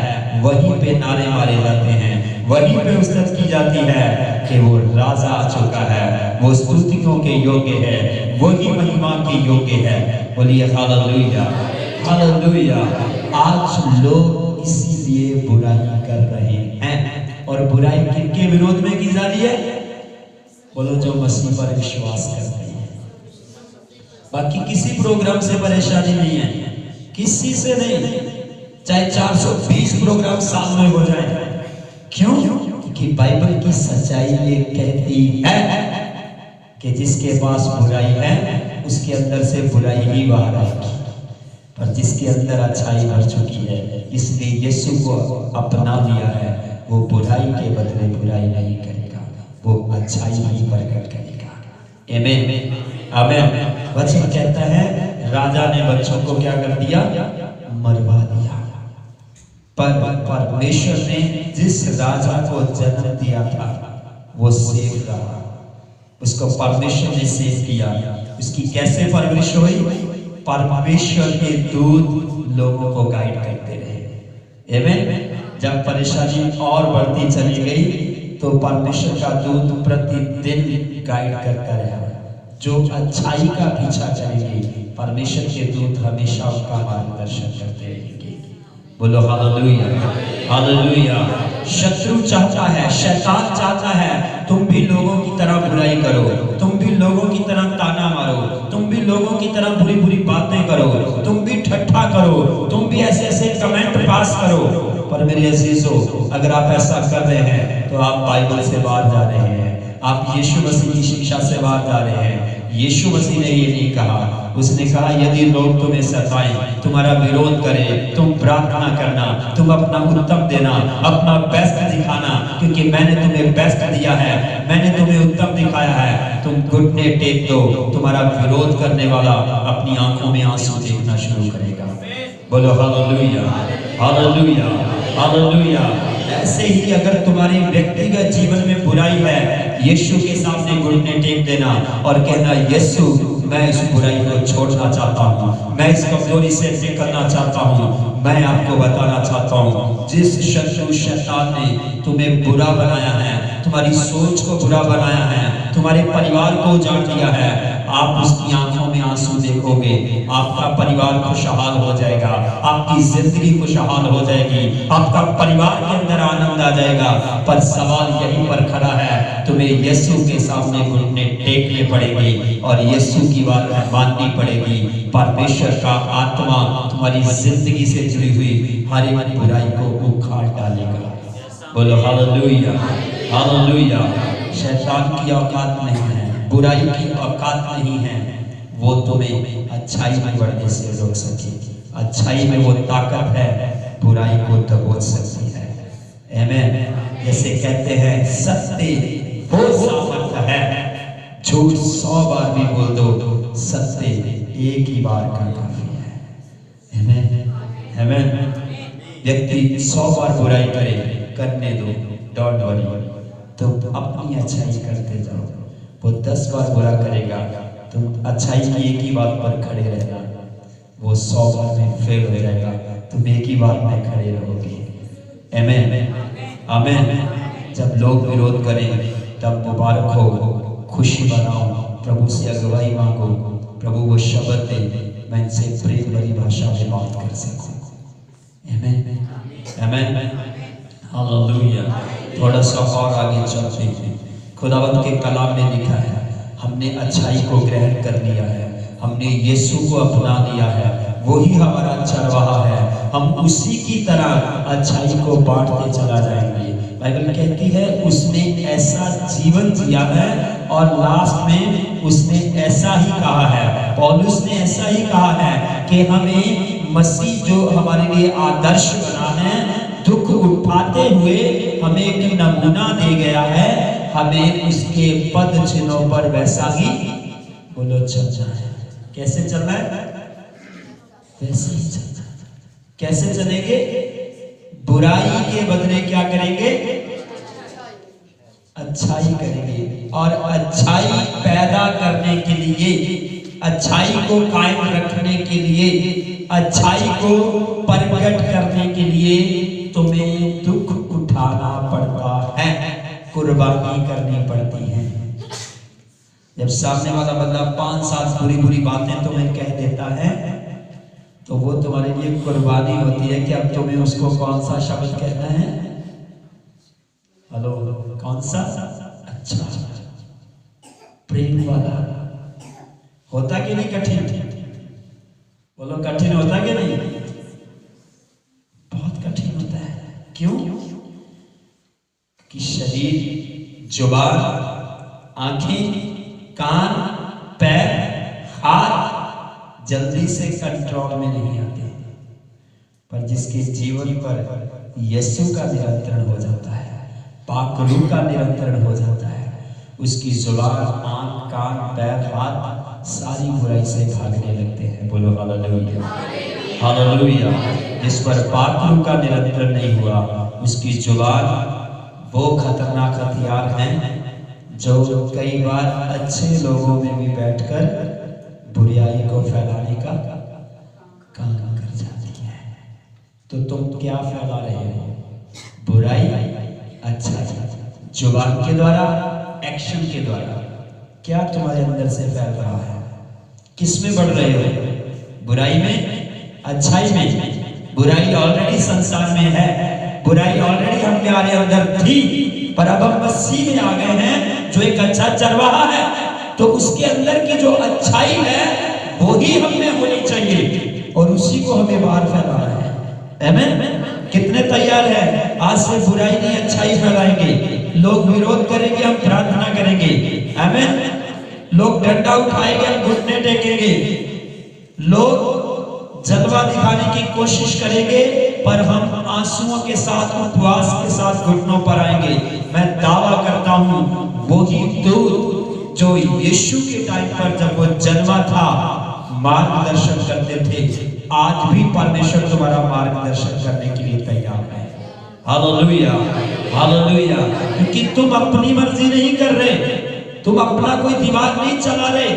वहीं पे नारे मारे जाते हैं, वहीं पे उस्तत की जाती है कि वो राजा आ चुका है, वो स्तुतियों के योग्य है, वही महिमा के योग्य है। बोलिए हालेलुया, हालेलुया। आज लोग इसीलिए बुराई कर रहे हैं और बुराई किनके विरोध में की जा रही है? बोलो जो मसीह पर विश्वास करते हैं। बाकी किसी प्रोग्राम से परेशानी नहीं है, किसी से नहीं, चाहे 420 प्रोग्राम साल में हो जाए। क्यों? क्योंकि बाइबल की सच्चाई ये कहती है कि जिसके पास बुराई है उसके अंदर से बुराई ही बाहर आएगी, पर जिसके अंदर अच्छाई भर चुकी है, इसलिए यीशु को अपना लिया है, वो बुराई के बदले बुराई नहीं करेगा, वो अच्छाई ही प्रकट करेगा। आमीन, आमीन। वचन कहता है राजा ने बच्चों को क्या कर दिया? मरवा दिया। पर परमेश्वर ने जिस राजा को जन्म दिया था वो सेव रहा, उसको परमेश्वर ने सेव किया। उसकी कैसे परवरिश हुई? परमेश्वर के दूत लोगों को गाइड करते रहे। आमीन। जब परेशानी और बढ़ती चली गई तो परमेश्वर का दूत प्रतिदिन गाइड करता रहा। जो अच्छाई का पीछा करेंगे परमेश्वर के दूत हमेशा उनका मार्गदर्शन करते रहेंगे। बोलो हालेलुया, हालेलुया। शत्रु चाहता है, शैतान चाहता है तुम भी लोगों की तरह बुराई करो, तुम भी लोगों की तरह ताना मारो, तुम भी लोगों की तरह बुरी बुरी बातें करो, तुम भी ठट्ठा करो, तुम भी ऐसे ऐसे कमेंट पास करो। पर मेरे अजीजों, अगर आप ऐसा कर रहे हैं तो आप बाइबल से बाहर जा रहे हैं, आप यीशु मसीह की शिक्षा से बाहर जा रहे हैं। यीशु मसीह ने ये नहीं कहा, उसने कहा यदि लोग तुम्हें सताएं, तुम्हारा विरोध करें, तुम प्रार्थना करना, तुम अपना उत्तम देना, अपना बेस्ट दिखाना, क्योंकि मैंने तुम्हें बेस्ट दिया है, मैंने तुम्हें उत्तम दिखाया है। तुम घुटने टेक दो, तुम्हारा विरोध करने वाला अपनी आंखों में आंसू देखना शुरू करेगा। बोलो हालेलुया, हालेलुया, हालेलुया। ऐसे ही अगर तुम्हारे व्यक्तिगत जीवन में बुराई है, यीशु के सामने घुटने टेक देना और कहना यीशु मैं इस बुराई को छोड़ना चाहता हूँ, मैं इस कमजोरी से निकलना चाहता हूँ। मैं आपको बताना चाहता हूँ जिस शत्रु शैतान ने तुम्हें बुरा बनाया है, तुम्हारी सोच को बुरा बनाया है, तुम्हारे परिवार को उजाड़ दिया है, आप उसकी आंखों में आंसू देखोगे, आपका परिवार खुशहाल हो जाएगा, आपकी जिंदगी खुशहाल हो जाएगी, आपका परिवार के अंदर आनंद आ जाएगा। पर सवाल यहीं पर खड़ा है, तुम्हें यीशु के सामने घुटने टेकने पड़ेंगे और यीशु की बात माननी पड़ेगी। परमेश्वर का आत्मा तुम्हारी जिंदगी से जुड़ी हुई हर एक बुराई को उखाड़ डालेगा। बोलो हालेलुया, हालेलुया। शैतान की औकात नहीं है, बुराई की औकात नहीं है वो तुम्हें अच्छाई में बढ़ने से रोक सके। अच्छाई में वो ताकत है, बुराई को दबोच सकती है। आमीन। जैसे कहते हैं सत्य वो सामर्थ है, झूठ 100 बार भी बोल दो, सत्य एक ही बार का काफी है। आमीन, आमीन। व्यक्ति 100 बार बुराई करे, करने दो, डोंट वरी, तुम अपनी अच्छाई करते जाओ। वो 10 बार बुरा करेगा, तुम अच्छाई की एक ही बात पर खड़े रहना, वो 100 बार में फेल हो जाएगा, तुम एक ही बात में खड़े रहोगे। आमीन, आमीन। जब लोग विरोध करें तब मुबारक हो, खुशी मनाओ, प्रभु से अगुवाई मांगो, प्रभु वो शब्द दे मैं इनसे प्रेम भरी भाषा में बात कर सकूं। आमीन, आमीन, हालेलुया। थोड़ा सा और आगे चलते हैं। खुदावंत के कलाम में लिखा है हमने अच्छाई को ग्रहण कर लिया है, हमने यीशु को अपना लिया है, वही हमारा चरवाहा है, हम उसी की तरह अच्छाई को बांटते चला जाएंगे। बाइबल कहती है उसने ऐसा जीवन जिया है और लास्ट में उसने ऐसा ही कहा है, पौलुस ने ऐसा ही कहा है कि हमें मसीह जो हमारे लिए आदर्श बना है, दुख उठाते हुए हमें एक नमूना दे गया है, हमें उसके पद चिन्हों पर वैसा ही बोलो चलना है। कैसे चलना है? वैसे ही चलना है। कैसे चलेंगे? बुराई के बदले क्या करेंगे? अच्छाई करेंगे। और अच्छाई पैदा करने के लिए, अच्छाई को कायम रखने के लिए, अच्छाई को प्रकट करने के लिए तुम्हें दुख उठाना पड़ता है, कुर्बानी करनी पड़ती है। जब सामने वाला बंदा 5-7 बुरी बुरी बातें तुम्हें कह देता है तो वो तुम्हारे लिए कुर्बानी होती है कि अब तुम्हें उसको कौन सा शब्द कहना है। हेलो, कौन सा? अच्छा, प्रेम वाला। होता कि नहीं कठिन? बोलो कठिन होता कि नहीं? बहुत कठिन होता है। क्यों? कि शरीर, जुबान, आंखें, कान, पैर, हाथ जल्दी से कंट्रोल में नहीं आते, पर जिसके जीवन पर यीशु का नियंत्रण हो जाता है, पाक रूह का नियंत्रण हो जाता है, उसकी जुबान, आंख, कान, पैर, हाथ सारी बुराई से भागने लगते हैं। बोलो हालेलुया, हालेलुया। जिस पर पाक रूह का नियंत्रण नहीं हुआ, उसकी जुबान वो खतरनाक हथियार हैं जो कई बार अच्छे लोगों में भी बैठकर बुराई को फैलाने का काम कर जाती है। तो तुम क्या फैला रहे हो? बुराई, अच्छा जुबान के द्वारा, एक्शन के द्वारा। क्या तुम्हारे अंदर से फैल रहा है? किस में बढ़ रहे हो? बुराई में, अच्छाई में? बुराई ऑलरेडी संसार में है, बुराई ऑलरेडी हमारे अंदर थी, पर अब हम मसीह में आ गए हैं जो एक अच्छा चरवाहा है, तो उसके अंदर की जो अच्छाई है वो ही हम में होनी चाहिए और उसी को हमें बाहर फैलाना है। आमीन। कितने तैयार है? आज से बुराई नहीं अच्छाई फैलाएंगे। लोग विरोध करेंगे, हम प्रार्थना करेंगे। आमीन। लोग डंडा उठाएंगे, हम घुटने टेकेंगे। लोग जलवा दिखाने की कोशिश करेंगे, पर हम आंसुओं के साथ, उपवास के साथ घुटनों पर आएंगे। मैं दावा करता हूं वही दूत जो यीशु के टाइम पर जब वो जन्मा था मार्गदर्शन करते थे, आज भी परमेश्वर तुम्हारा मार्गदर्शन करने के लिए तैयार है। Hallelujah, hallelujah. क्योंकि तुम अपनी मर्जी नहीं कर रहे, तुम अपना कोई दिमाग नहीं चला रहे,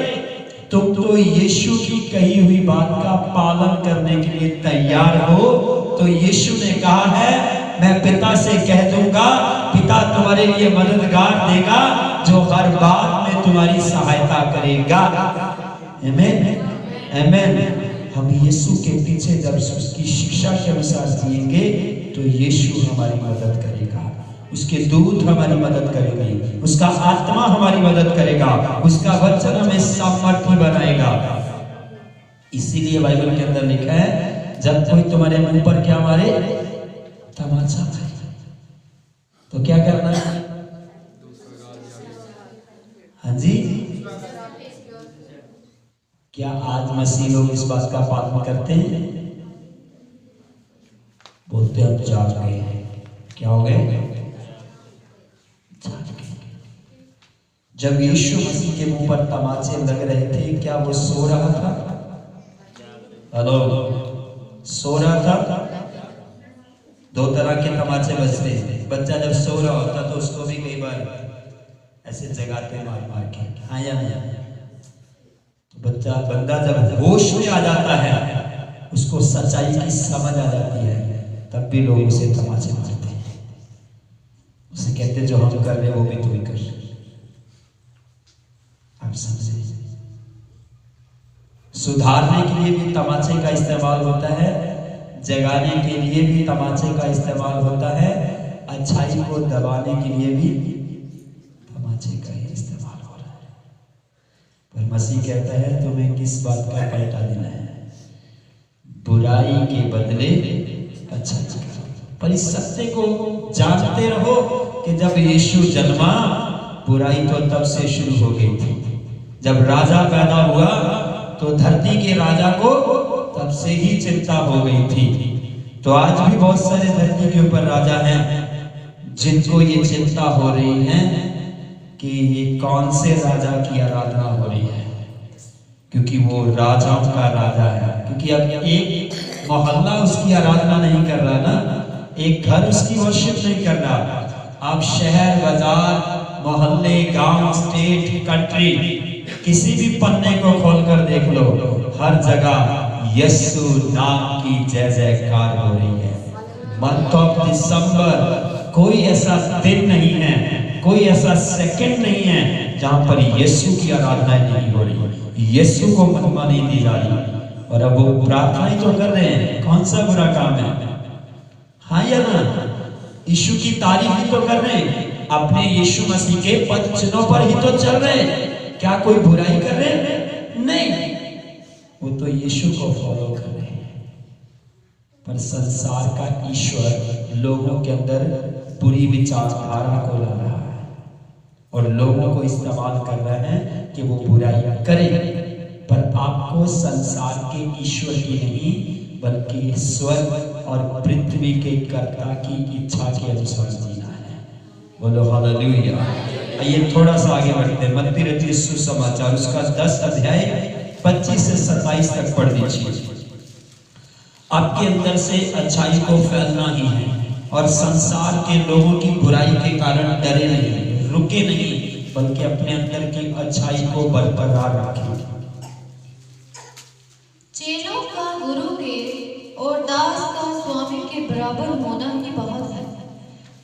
तुम तो यीशु की कही हुई बात का पालन करने के लिए तैयार हो। तो यीशु ने कहा है, मैं पिता से कह दूंगा, पिता तुम्हारे लिए मददगार देगा जो हर बात में तुम्हारी सहायता करेगा। आमीन, आमीन। हम यीशु के पीछे जब उसकी शिक्षा के अनुसार जिएंगे तो यीशु हमारी मदद करेगा, उसके दूत हमारी मदद करेंगे, उसका आत्मा हमारी मदद करेगा, उसका वचन हमें सामर्थ्य बनाएगा। इसीलिए बाइबल के अंदर लिखा है, जब कोई तुम्हारे मुंह पर क्या मारे, तमाचा मारे, तो क्या करना है? हाँ जी, क्या आज मसीह लोग इस बात का पालन करते हैं? बोलते हम जाग गए हैं। क्या हो गए? जाग गए। जब यीशु मसीह के मुंह पर तमाचे लग रहे थे, क्या वो सो रहा था? हेलो, सो रहा था? दो तरह के तमाचे बजते हैं। बच्चा जब सो रहा होता तो उसको भी कई बार ऐसे जगाते मार मार के, हाँ या नहीं? बंदा जब होश में आ जाता है, उसको सच्चाई की समझ आ जाती है, तब भी लोग उसे तमाचे मारते हैं, उसे कहते जो हम कर रहे वो भी तू ही कर। आप समझे? सुधारने के लिए भी तमाचे का इस्तेमाल होता है, जगाने के लिए भी तमाचे का इस्तेमाल होता है, अच्छाई को दबाने के लिए भी तमाचे का ही इस्तेमाल हो रहा है। पर मसीह कहता है तुम्हें किस बात का पलटा देना है? बुराई के बदले अच्छाई करो। पर इस सत्य को जानते रहो कि जब यीशु जन्मा, बुराई तो तब से शुरू हो गई थी। जब राजा पैदा हुआ तो धरती के राजा को तब से ही चिंता हो गई थी। तो आज भी बहुत सारे धरती के ऊपर राजा हैं जिनको ये चिंता हो रही है कि ये कौन से राजा की आराधना हो रही है, क्योंकि वो राजाओं का राजा है। क्योंकि अब एक मोहल्ला उसकी आराधना नहीं कर रहा ना, एक घर उसकी वर्शिप नहीं कर रहा। आप शहर, बाजार, मोहल्ले, गांव, स्टेट, कंट्री, किसी भी पन्ने को खोलकर देख लो, हर जगह यीशु नाम की जय जयकार हो रही है। मंथ ऑफ दिसंबर, कोई ऐसा दिन नहीं है, कोई ऐसा सेकंड नहीं है जहां पर यीशु की आराधना नहीं हो रही, यीशु को महिमा नहीं दी जा रही। और अब वो प्रार्थना ही तो कर रहे हैं, कौन सा बुरा काम है? हाँ या ना? यीशु की तारीफ ही तो कर रहे हैं, अपने यीशु मसीह के पद चिन्हों पर ही तो चल रहे हैं। क्या कोई बुराई कर रहे हैं? नहीं, वो तो यीशु को फॉलो कर रहे हैं। पर संसार का ईश्वर लोगों के अंदर बुरी विचारधारा को ला रहा है और लोगों को इस्तेमाल कर रहा है कि वो बुराई करें। पर आपको संसार के ईश्वर की नहीं, बल्कि स्वर्ग और पृथ्वी के कर्ता की इच्छा के अनुसार जीना है। बोलो हालेलुया। आइए थोड़ा सा आगे बढ़ते हैं। मत्ती रचित सुसमाचार उसका 10 अध्याय 25 से 27 तक पढ़ दीजिए। आपके अंदर से अच्छाई को फैलना ही है और संसार के लोगों की बुराई के कारण डरे नहीं, रुके नहीं, बल्कि अपने अंदर की अच्छाई को बरकरार रखें। चेलों का गुरु के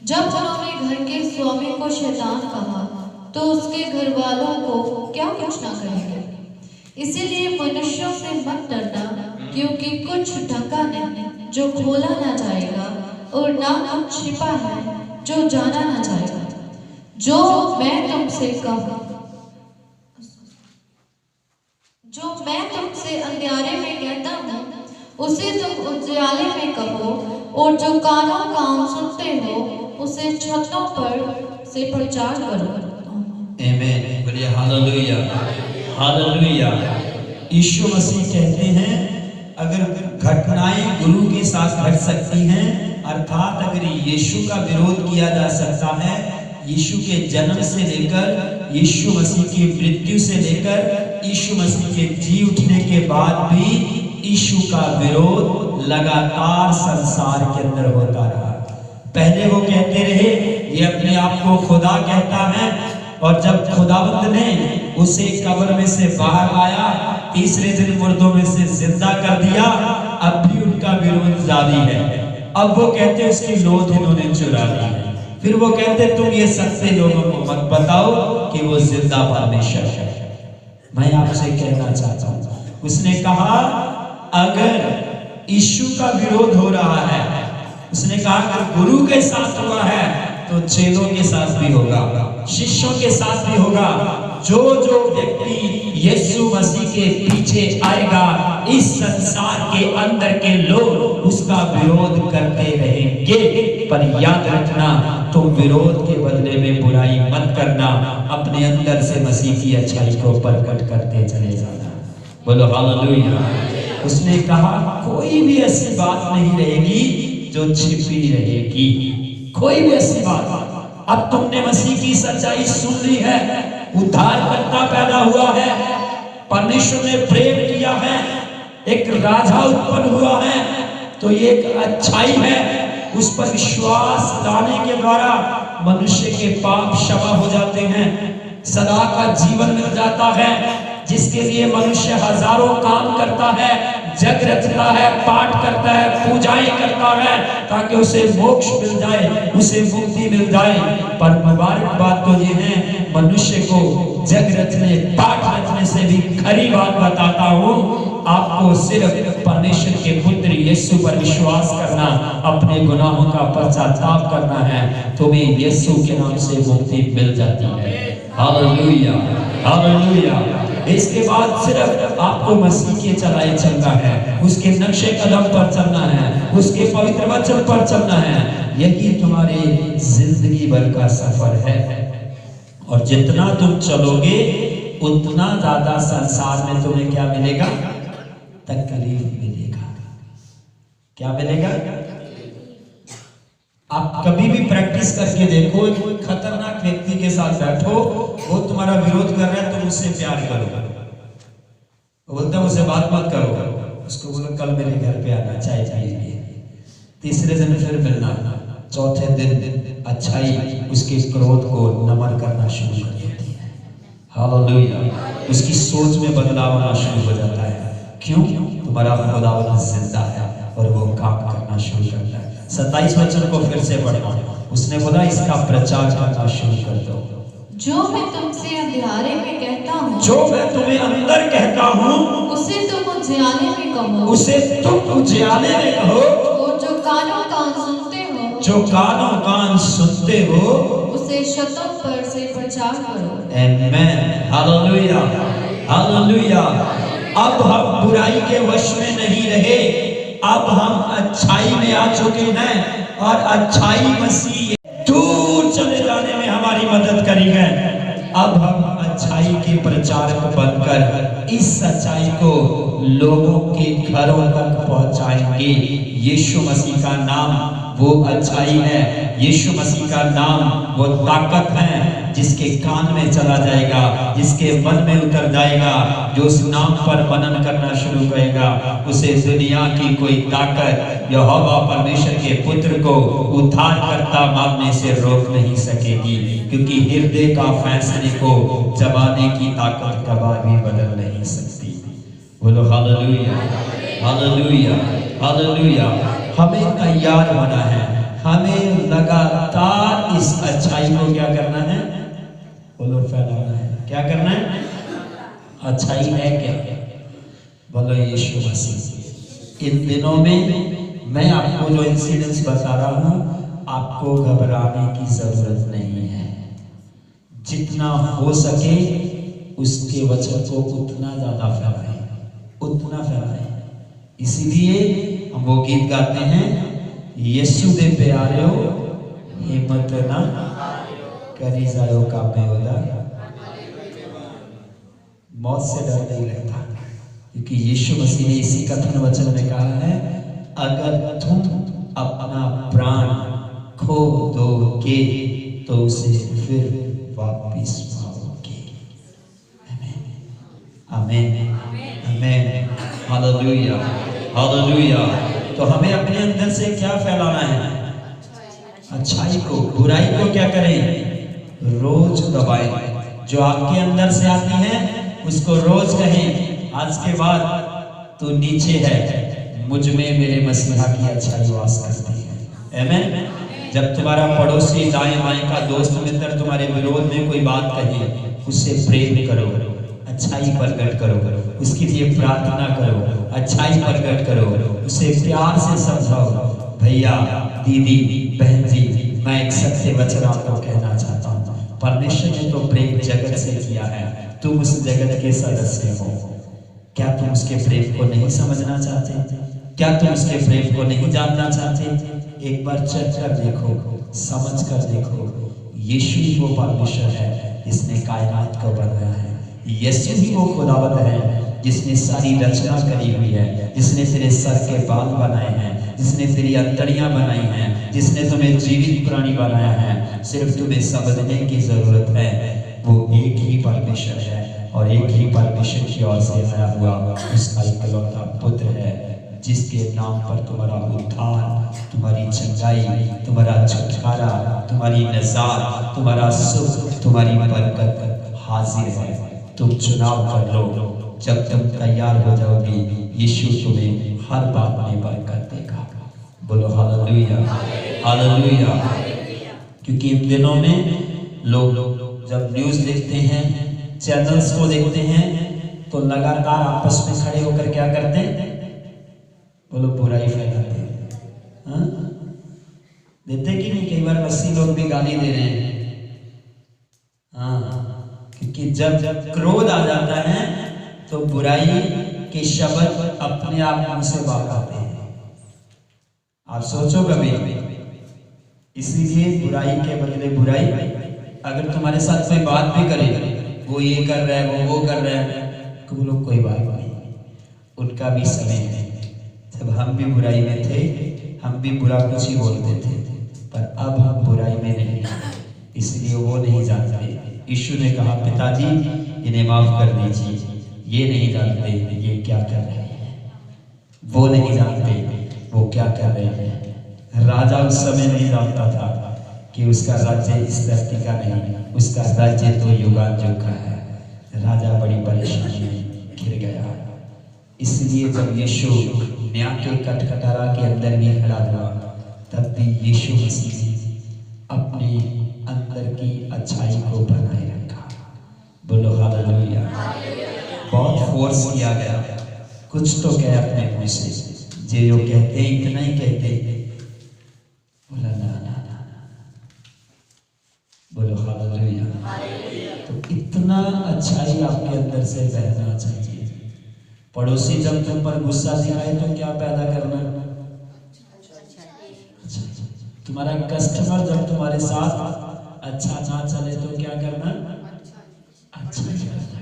जब उन्होंने घर के स्वामी को शैतान कहा तो उसके घर वालों को क्या कुछ ना कहेंगे। इसीलिए मनुष्यों से मत डरना, क्योंकि कुछ ढका नहीं जो खोला ना जाएगा, और ना कुछ छिपा है जो जाना ना जाएगा। जो मैं तुमसे अंधियारे में कहता हूँ उसे तुम उजियाले में कहो, और जो कानों कान सुनते हो उसे छतों पर से प्रचार करो। आमीन। बोलिए हालेलुया, हालेलुया। यीशु मसीह कहते हैं अगर घटनाएं गुरु के साथ घट सकती हैं, अर्थात अगर यीशु का विरोध किया जा सकता है, यीशु के जन्म से लेकर यीशु मसीह की मृत्यु से लेकर यीशु मसीह के जी उठने के बाद भी यीशु का विरोध लगातार संसार के अंदर होता रहा। पहले वो कहते रहे ये अपने आप को खुदा कहता है, और जब खुदावंद ने उसे कब्र में से बाहर लाया, तीसरे दिन मुर्दों में से जिंदा कर दिया, अब भी उनका विरोध जारी है। अब वो कहते उसकी लोथ इन्होंने चुरा ली। फिर वो कहते तुम ये सच्चे लोगों को मत बताओ कि वो जिंदा परमेश्वर है। मैं आपसे कहना चाहता हूं, उसने कहा अगर यीशु का विरोध हो रहा है, उसने कहा अगर गुरु के साथ हुआ है तो चेलों के साथ भी होगा, शिष्यों के साथ भी होगा। जो जो व्यक्ति यीशु मसीह के पीछे आएगा, इस संसार के अंदर के लोग उसका विरोध करते रहेंगे। पर याद रखना, तुम विरोध के बदले में बुराई मत करना, अपने अंदर से मसीह की अच्छाई को प्रकट करते चले जाना। बोलो हालेलुया। उसने कहा कोई भी ऐसी बात नहीं रहेगी जो छिपी रहेगी, कोई भी ऐसी बात। अब तुमने मसीह की सच्चाई सुन ली है, उद्धारकर्ता पैदा हुआ है, परमेश्वर ने प्रेम किया है, एक राजा उत्पन्न हुआ है, तो ये एक अच्छाई है। उस पर विश्वास लाने के द्वारा मनुष्य के पाप क्षमा हो जाते हैं, सदा का जीवन मिल जाता है, जिसके लिए मनुष्य हजारों काम करता है, जग रचता है, पाठ करता है, पूजाएं करता है, ताकि उसे मोक्ष मिल जाए, उसे मुक्ति मिल जाए। पर मुबारक बात तो ये है, मनुष्य को जग रचने, पाठ रचने से भी खरी बात बताता हूँ, आपको सिर्फ परमेश्वर के पुत्र यीशु पर विश्वास करना, अपने गुनाहों का पश्चाताप करना है, तुम्हें यीशु के नाम से मुक्ति मिल जाती है। Hallelujah, hallelujah. इसके बाद सिर्फ आपको मसीह के चलाए चलना है, उसके नक्शे कदम पर चलना है, उसके पवित्र वचन पर चलना है। यही तुम्हारे जिंदगी भर का सफर है। और जितना तुम चलोगे उतना ज्यादा संसार में तुम्हें क्या मिलेगा? तकलीफ मिलेगा। क्या मिलेगा? आप कभी भी प्रैक्टिस करके देखो, कोई खतरनाक व्यक्ति के साथ बैठो, वो तुम्हारा विरोध कर रहा है, तुम उससे प्यार करो, वो बोलता है मुझसे बात मत करो, उसको बोलो कल मेरे घर पे आना, चाय चाहिए। तीसरे दिन फिर मिलना, चौथे दिन अच्छाई उसके क्रोध को नमन करना शुरू कर देती है। हालेलुया। उसकी सोच में बदलाव आना शुरू हो जाता है। क्यों? तुम्हारा खुदावंद जिंदा है और वो काम करना शुरू करता है। 27 वचन को फिर से पढ़ो। उसने बोला इसका प्रचार करना शुरू कर दो। जो मैं तुमसे अंधियारे में कहता हूँ, जो मैं तुम्हें अंदर कहता हूँ, उसे तुम उजियाले में कहो, उसे तुम उजियाले में कहो। और जो कानों कान सुनते हो, जो कानों कान सुनते हो, उसे शतों पर से प्रचार करो। आमेन। Hallelujah, hallelujah. अब हम बुराई के वश में नहीं रहे, अब हम अच्छाई में आ चुके हैं, और अच्छाई मसीह दूर चले जाने में हमारी मदद करेगा। अब हम अच्छाई के प्रचारक बनकर इस सच्चाई को लोगों के घरों तक पहुंचाएंगे। यीशु मसीह का नाम वो अच्छाई है, यीशु मसीह का नाम वो ताकत है, जिसके कान में चला जाएगा, जिसके मन में उतर जाएगा, जो उस नाम पर मनन करना शुरू करेगा, उसे दुनिया की कोई ताकत यहोवा परमेश्वर के पुत्र को उद्धारकर्ता मानने से रोक नहीं सकेगी, क्योंकि हृदय का फैसले को जमाने की ताकत कभी भी बदल नहीं सकती। बोलो हालेलुया, हालेलुया, हालेलुया। हमें तैयार होना है, हमें लगातार इस अच्छाई को क्या करना है? बोलो फैलाना है। क्या करना है? अच्छाई है क्या? बोलो यीशु मसीह। इन दिनों में मैं आपको जो इंसिडेंट्स बता रहा हूं, आपको घबराने की जरूरत नहीं है। जितना हो सके उसके वचन को उतना ज्यादा फैलाएं, उतना फैलाएं। इसीलिए हम वो गीत गाते हैं, यीशु दे प्यारे हो हिम्मत ना करी जाओ कामे वाला। मौत से डर नहीं लगता, क्योंकि यीशु मसीह ने इसी कथन वचन में कहा है, अगर तुम अपना प्राण खो दोगे तो उसे फिर वापिस पाओगे। आमीन, आमीन, हालेलुया, हालेलुया। तो हमें अपने अंदर से क्या फैलाना है? अच्छाई को। बुराई को क्या करें? रोज दबाएं। जो आपके अंदर से आती है उसको रोज कहें, आज के बाद तू नीचे है, मुझ में मेरे मसीहा की अच्छाई वास करती है। आमीन। जब तुम्हारा पड़ोसी, दाएं बाएं का दोस्त मित्र तुम्हारे विरोध में कोई बात कहे, उससे प्रेम करो, अच्छाई प्रकट करो, उसके लिए प्रार्थना करो, अच्छाई प्रकट करो, उसे प्यार से समझाओ। भैया, दीदी, बहन जी, मैं एक सत्य वचन आपको कहना चाहता हूँ, परमेश्वर ने तो प्रेम जगत से किया है, तुम उस जगत के सदस्य हो। क्या तुम उसके प्रेम को नहीं समझना चाहते? क्या तुम उसके प्रेम को नहीं जानना चाहते? एक बार चर्च कर देखो, समझ कर देखो। यीशु ही वो परमेश्वर है जिसने कायनात को बनाया है। यीशु ही वो खुदावंद है जिसने सारी रचना करी हुई है, जिसने तेरे सर के बाल बनाए हैं, जिसने तेरी अंतड़ियां बनाई हैं, जिसने तुम्हें जीवित प्राणी बनाया है। सिर्फ तुम्हें समझने की जरूरत है, वो एक ही परमेश्वर है और एक ही परमेश्वर की ओर से आया हुआ उसका इकलौता पुत्र है, जिसके नाम पर तुम्हारा उद्धार, तुम्हारी चंगाई, तुम्हारा छुटकारा, तुम्हारी निजात, तुम्हारा सुख, तुम्हारी बरकत हाजिर है। तुम चुनाव कर लो। जब तुम तैयार हो जाओगे, यीशु तुम्हें हर बात में बरकत देगा। बोलो हालेलुया, हालेलुया। क्योंकि इन दिनों में लोग जब न्यूज देखते हैं, चैनल्स को देखते हैं, तो लगातार आपस में खड़े होकर क्या करते हैं? बोलो बुराई फैलाते हैं। हाँ? देते कि नहीं? कई बार मसीह लोग भी गाली दे रहे हैं। हाँ, क्योंकि जब क्रोध आ जाता है तो बुराई के शब्द अपने आप मुंह से बाहर आते हैं। आप सोचो कभी। इसीलिए बुराई के बदले बुराई। अगर तुम्हारे साथ कोई बात भी करे, वो ये कर रहा है, वो कर रहा है, तो बोलो कोई बात नहीं, उनका भी समय है। जब हम भी बुराई में थे, हम भी बुरा कुछ ही बोलते थे, पर अब हम बुराई में नहीं, इसलिए वो नहीं जानते। यीशु ने कहा, पिताजी इन्हें माफ कर दीजिए, ये नहीं जानते ये क्या कर रहे हैं। वो नहीं जानते वो क्या कर रहे हैं। राजा उस समय नहीं जानता था कि उसका राज्य इस धरती का नहीं, उसका राज्य तो युगानुयुग का है। राजा बड़ी परेशानी में घिर गया। इसलिए जब यीशु न्याय के कटकटारा के अंदर भी खड़ा हुआ, तब भी यीशु मसीह अपने अंदर की अच्छाई को बनाए रखा। बोलो हालेलुया। बहुत फोर्स किया गया, कुछ तो कहे अपने मुंह से, जो कहते इतना ही कहते, बोला ना ना ना। बोलो हालेलुया। तो इतना अच्छाई आपके अंदर से बहना चाहिए। पड़ोसी जब तुम पर गुस्सा दिखाए तो क्या पैदा करना? तुम्हारा कस्टमर जब तुम्हारे साथ अच्छा ना चले तो क्या करना? अच्छा करना,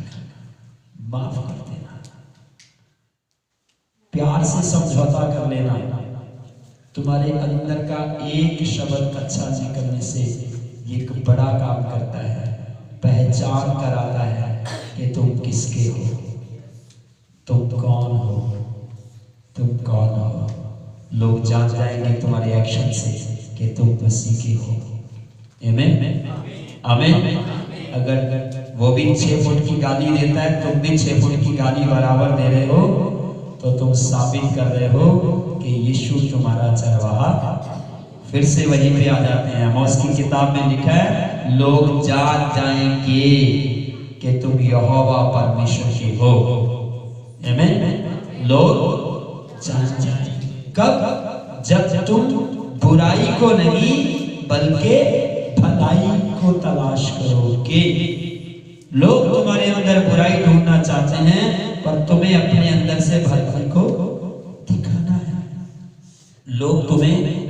माफ कर देना, प्यार से समझौता कर लेना। तुम्हारे अंदर का एक शब्द अच्छा निकलने से एक बड़ा काम करता है, पहचान कराता है कि तुम किसके हो, तुम कौन हो, तुम कौन हो। लोग जान जाएंगे तुम्हारे एक्शन से कि तुम मसीह के हो। आमीन, आमीन। अगर वो भी 6 फुट की गाली देता है, तुम भी 6 फुट की गाली बराबर दे रहे हो, तो तुम साबित कर रहे हो कि यीशु तुम्हारा चरवाहा फिर से वहीं पे आ जाते हैं। आमोस की किताब में लिखा है, लोग जान जाएंगे कि तुम यहोवा परमेश्वर के हो। आमीन। लोग जान जाएंगे कब? जब तुम बुराई को नहीं बल्कि भलाई को तलाश करोगे। लोग तुम्हारे अंदर बुराई ढूंढना चाहते हैं, पर तुम्हें अपने अंदर से भलाई को दिखाना है। लोग तुम्हें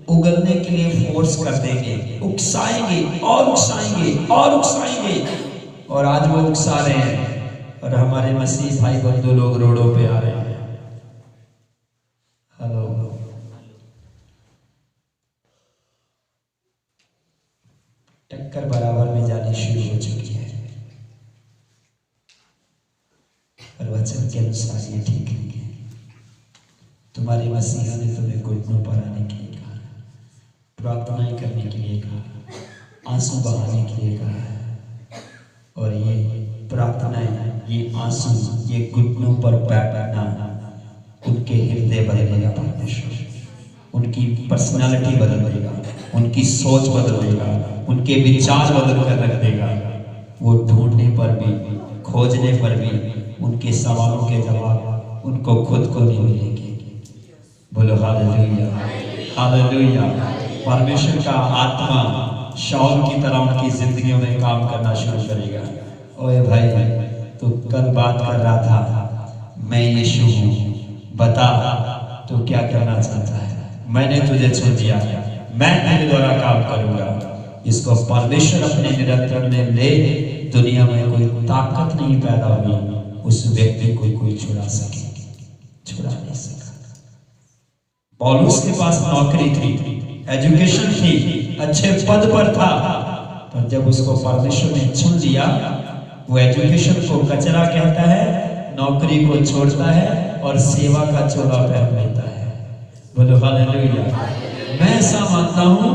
उगलने के लिए फोर्स कर देंगे, उकसाएंगे और उकसाएंगे और उकसाएंगे, और आज वो उकसा रहे हैं और हमारे मसीह भाई बंधु लोग रोडों पे आ रहे हैं। हेलो, टक्कर बराबर में जानी शुरू हो चुकी है, और वचन के अनुसार ये ठीक नहीं है। तुम्हारे मसीहा ने तुम्हें घुटनों पर आने के लिए कहा, प्रार्थनाएं करने के लिए कहा, आंसू बहाने के लिए कहा है, और ये प्रार्थनाएं, ये आंसू, ये घुटनों पर बैठना उनके हृदय बदलेगा परमेश्वर, उनकी पर्सनालिटी बदल देगा, उनकी सोच बदल देगा, उनके विचार बदल कर रख देगा। वो ढूंढने पर भी, खोजने पर भी उनके सवालों के जवाब उनको खुद को नहीं मिलेंगे। बोलो हालेलुया, हालेलुया। परमेश्वर का आत्मा शाऊल की तरह उनकी जिंदगियों में काम करना शुरू करेगा। ओए भाई, तू कल बात कर रहा था मैं यीशु हूँ, बता तू क्या करना चाहता है? मैंने तुझे चुन लिया, मैं तेरे द्वारा काम करूंगा। इसको परमेश्वर अपने नियंत्रण में ले। दुनिया में कोई ताकत नहीं पैदा हुई उस व्यक्ति को कोई छुड़ा सके, छुड़ा नहीं सका। पौलुस के पास नौकरी थी, एजुकेशन थी, अच्छे पद पर था, पर जब उसको परमेश्वर ने चुन लिया, वो एजुकेशन को कचरा कहता है, नौकरी को छोड़ता है और सेवा का चोला पहन लेता है। बोलो हालेलुया। मैं ऐसा मानता हूं,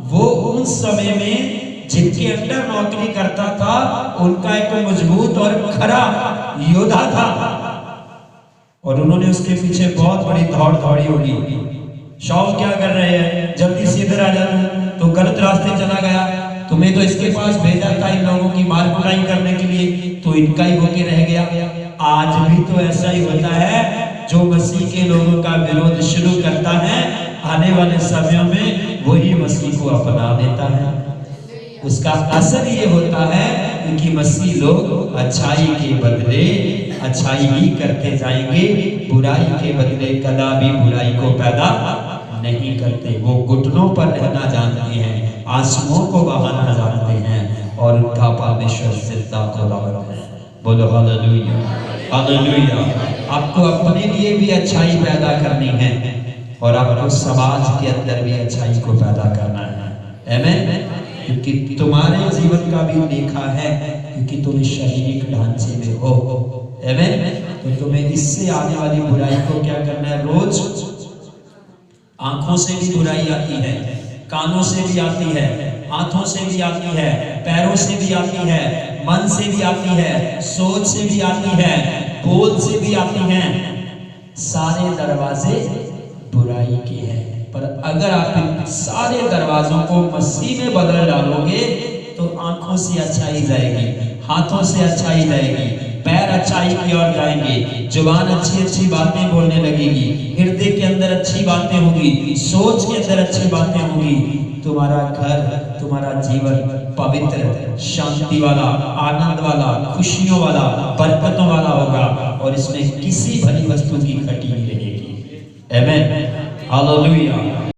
वो उन समय में जिनके अंडर नौकरी करता था, उनका एक मजबूत और खरा योद्धा था, और उन्होंने उसके पीछे बहुत बड़ी दौड़ दौड़ी होगी। शाऊल क्या कर रहे हैं? जल्दी से इधर आ जा, तो गलत रास्ते चला गया, तुम्हें तो इसके पास भेजा था इन लोगों की मार कुटाई करने के लिए, तो इनका ही होके रह गया। आज भी तो ऐसा ही होता है, जो मसीह के लोगों का विरोध शुरू करता है, आने वाले समयों में वही मसीह को अपना लेता है। उसका असर ये होता है क्योंकि मसीह लोग अच्छाई के बदले अच्छाई ही करते जाएंगे, बुराई के बदले कदापि बुराई को पैदा नहीं करते। वो घुटनों पर रहना जानते हैं, आंसुओं को बहाना जानते हैं, और उनका परमेश्वर जिंदा खुदा है। बोलो हालेलुया, हालेलुया। आपको अपने लिए भी अच्छाई पैदा करनी है, और आपको समाज के अंदर भी अच्छाई को पैदा करना है। आमीन। क्योंकि तुम्हारे जीवन का भी लेखा है, क्योंकि तुम शारीरिक ढांचे में हो। आमीन। तो तुम्हें इससे आने वाली बुराई को क्या करना है? रोज आंखों से भी बुराई आती है, कानों से भी आती है, हाथों से भी आती है, पैरों से भी आती है, मन से भी आती है, सोच से भी आती है, बोल से भी आती हैं। सारे दरवाजे बुराई के हैं, पर अगर आप इन सारे दरवाजों को मसीह में बदल डालोगे, तो आंखों से अच्छाई जाएगी, हाथों से अच्छाई जाएगी, पैर अच्छाई की ओर जाएंगे, जुबान अच्छी अच्छी बातें बोलने लगेगी, हृदय के अंदर अच्छी बातें होगी, सोच के अंदर अच्छी बातें होगी। तुम्हारा घर, तुम्हारा जीवन पवित्र, शांति वाला, आनंद वाला, खुशियों वाला, बरकतों वाला होगा, और इसमें किसी भली वस्तु की घटी नहीं रहेगी। आमीन, हालेलुया।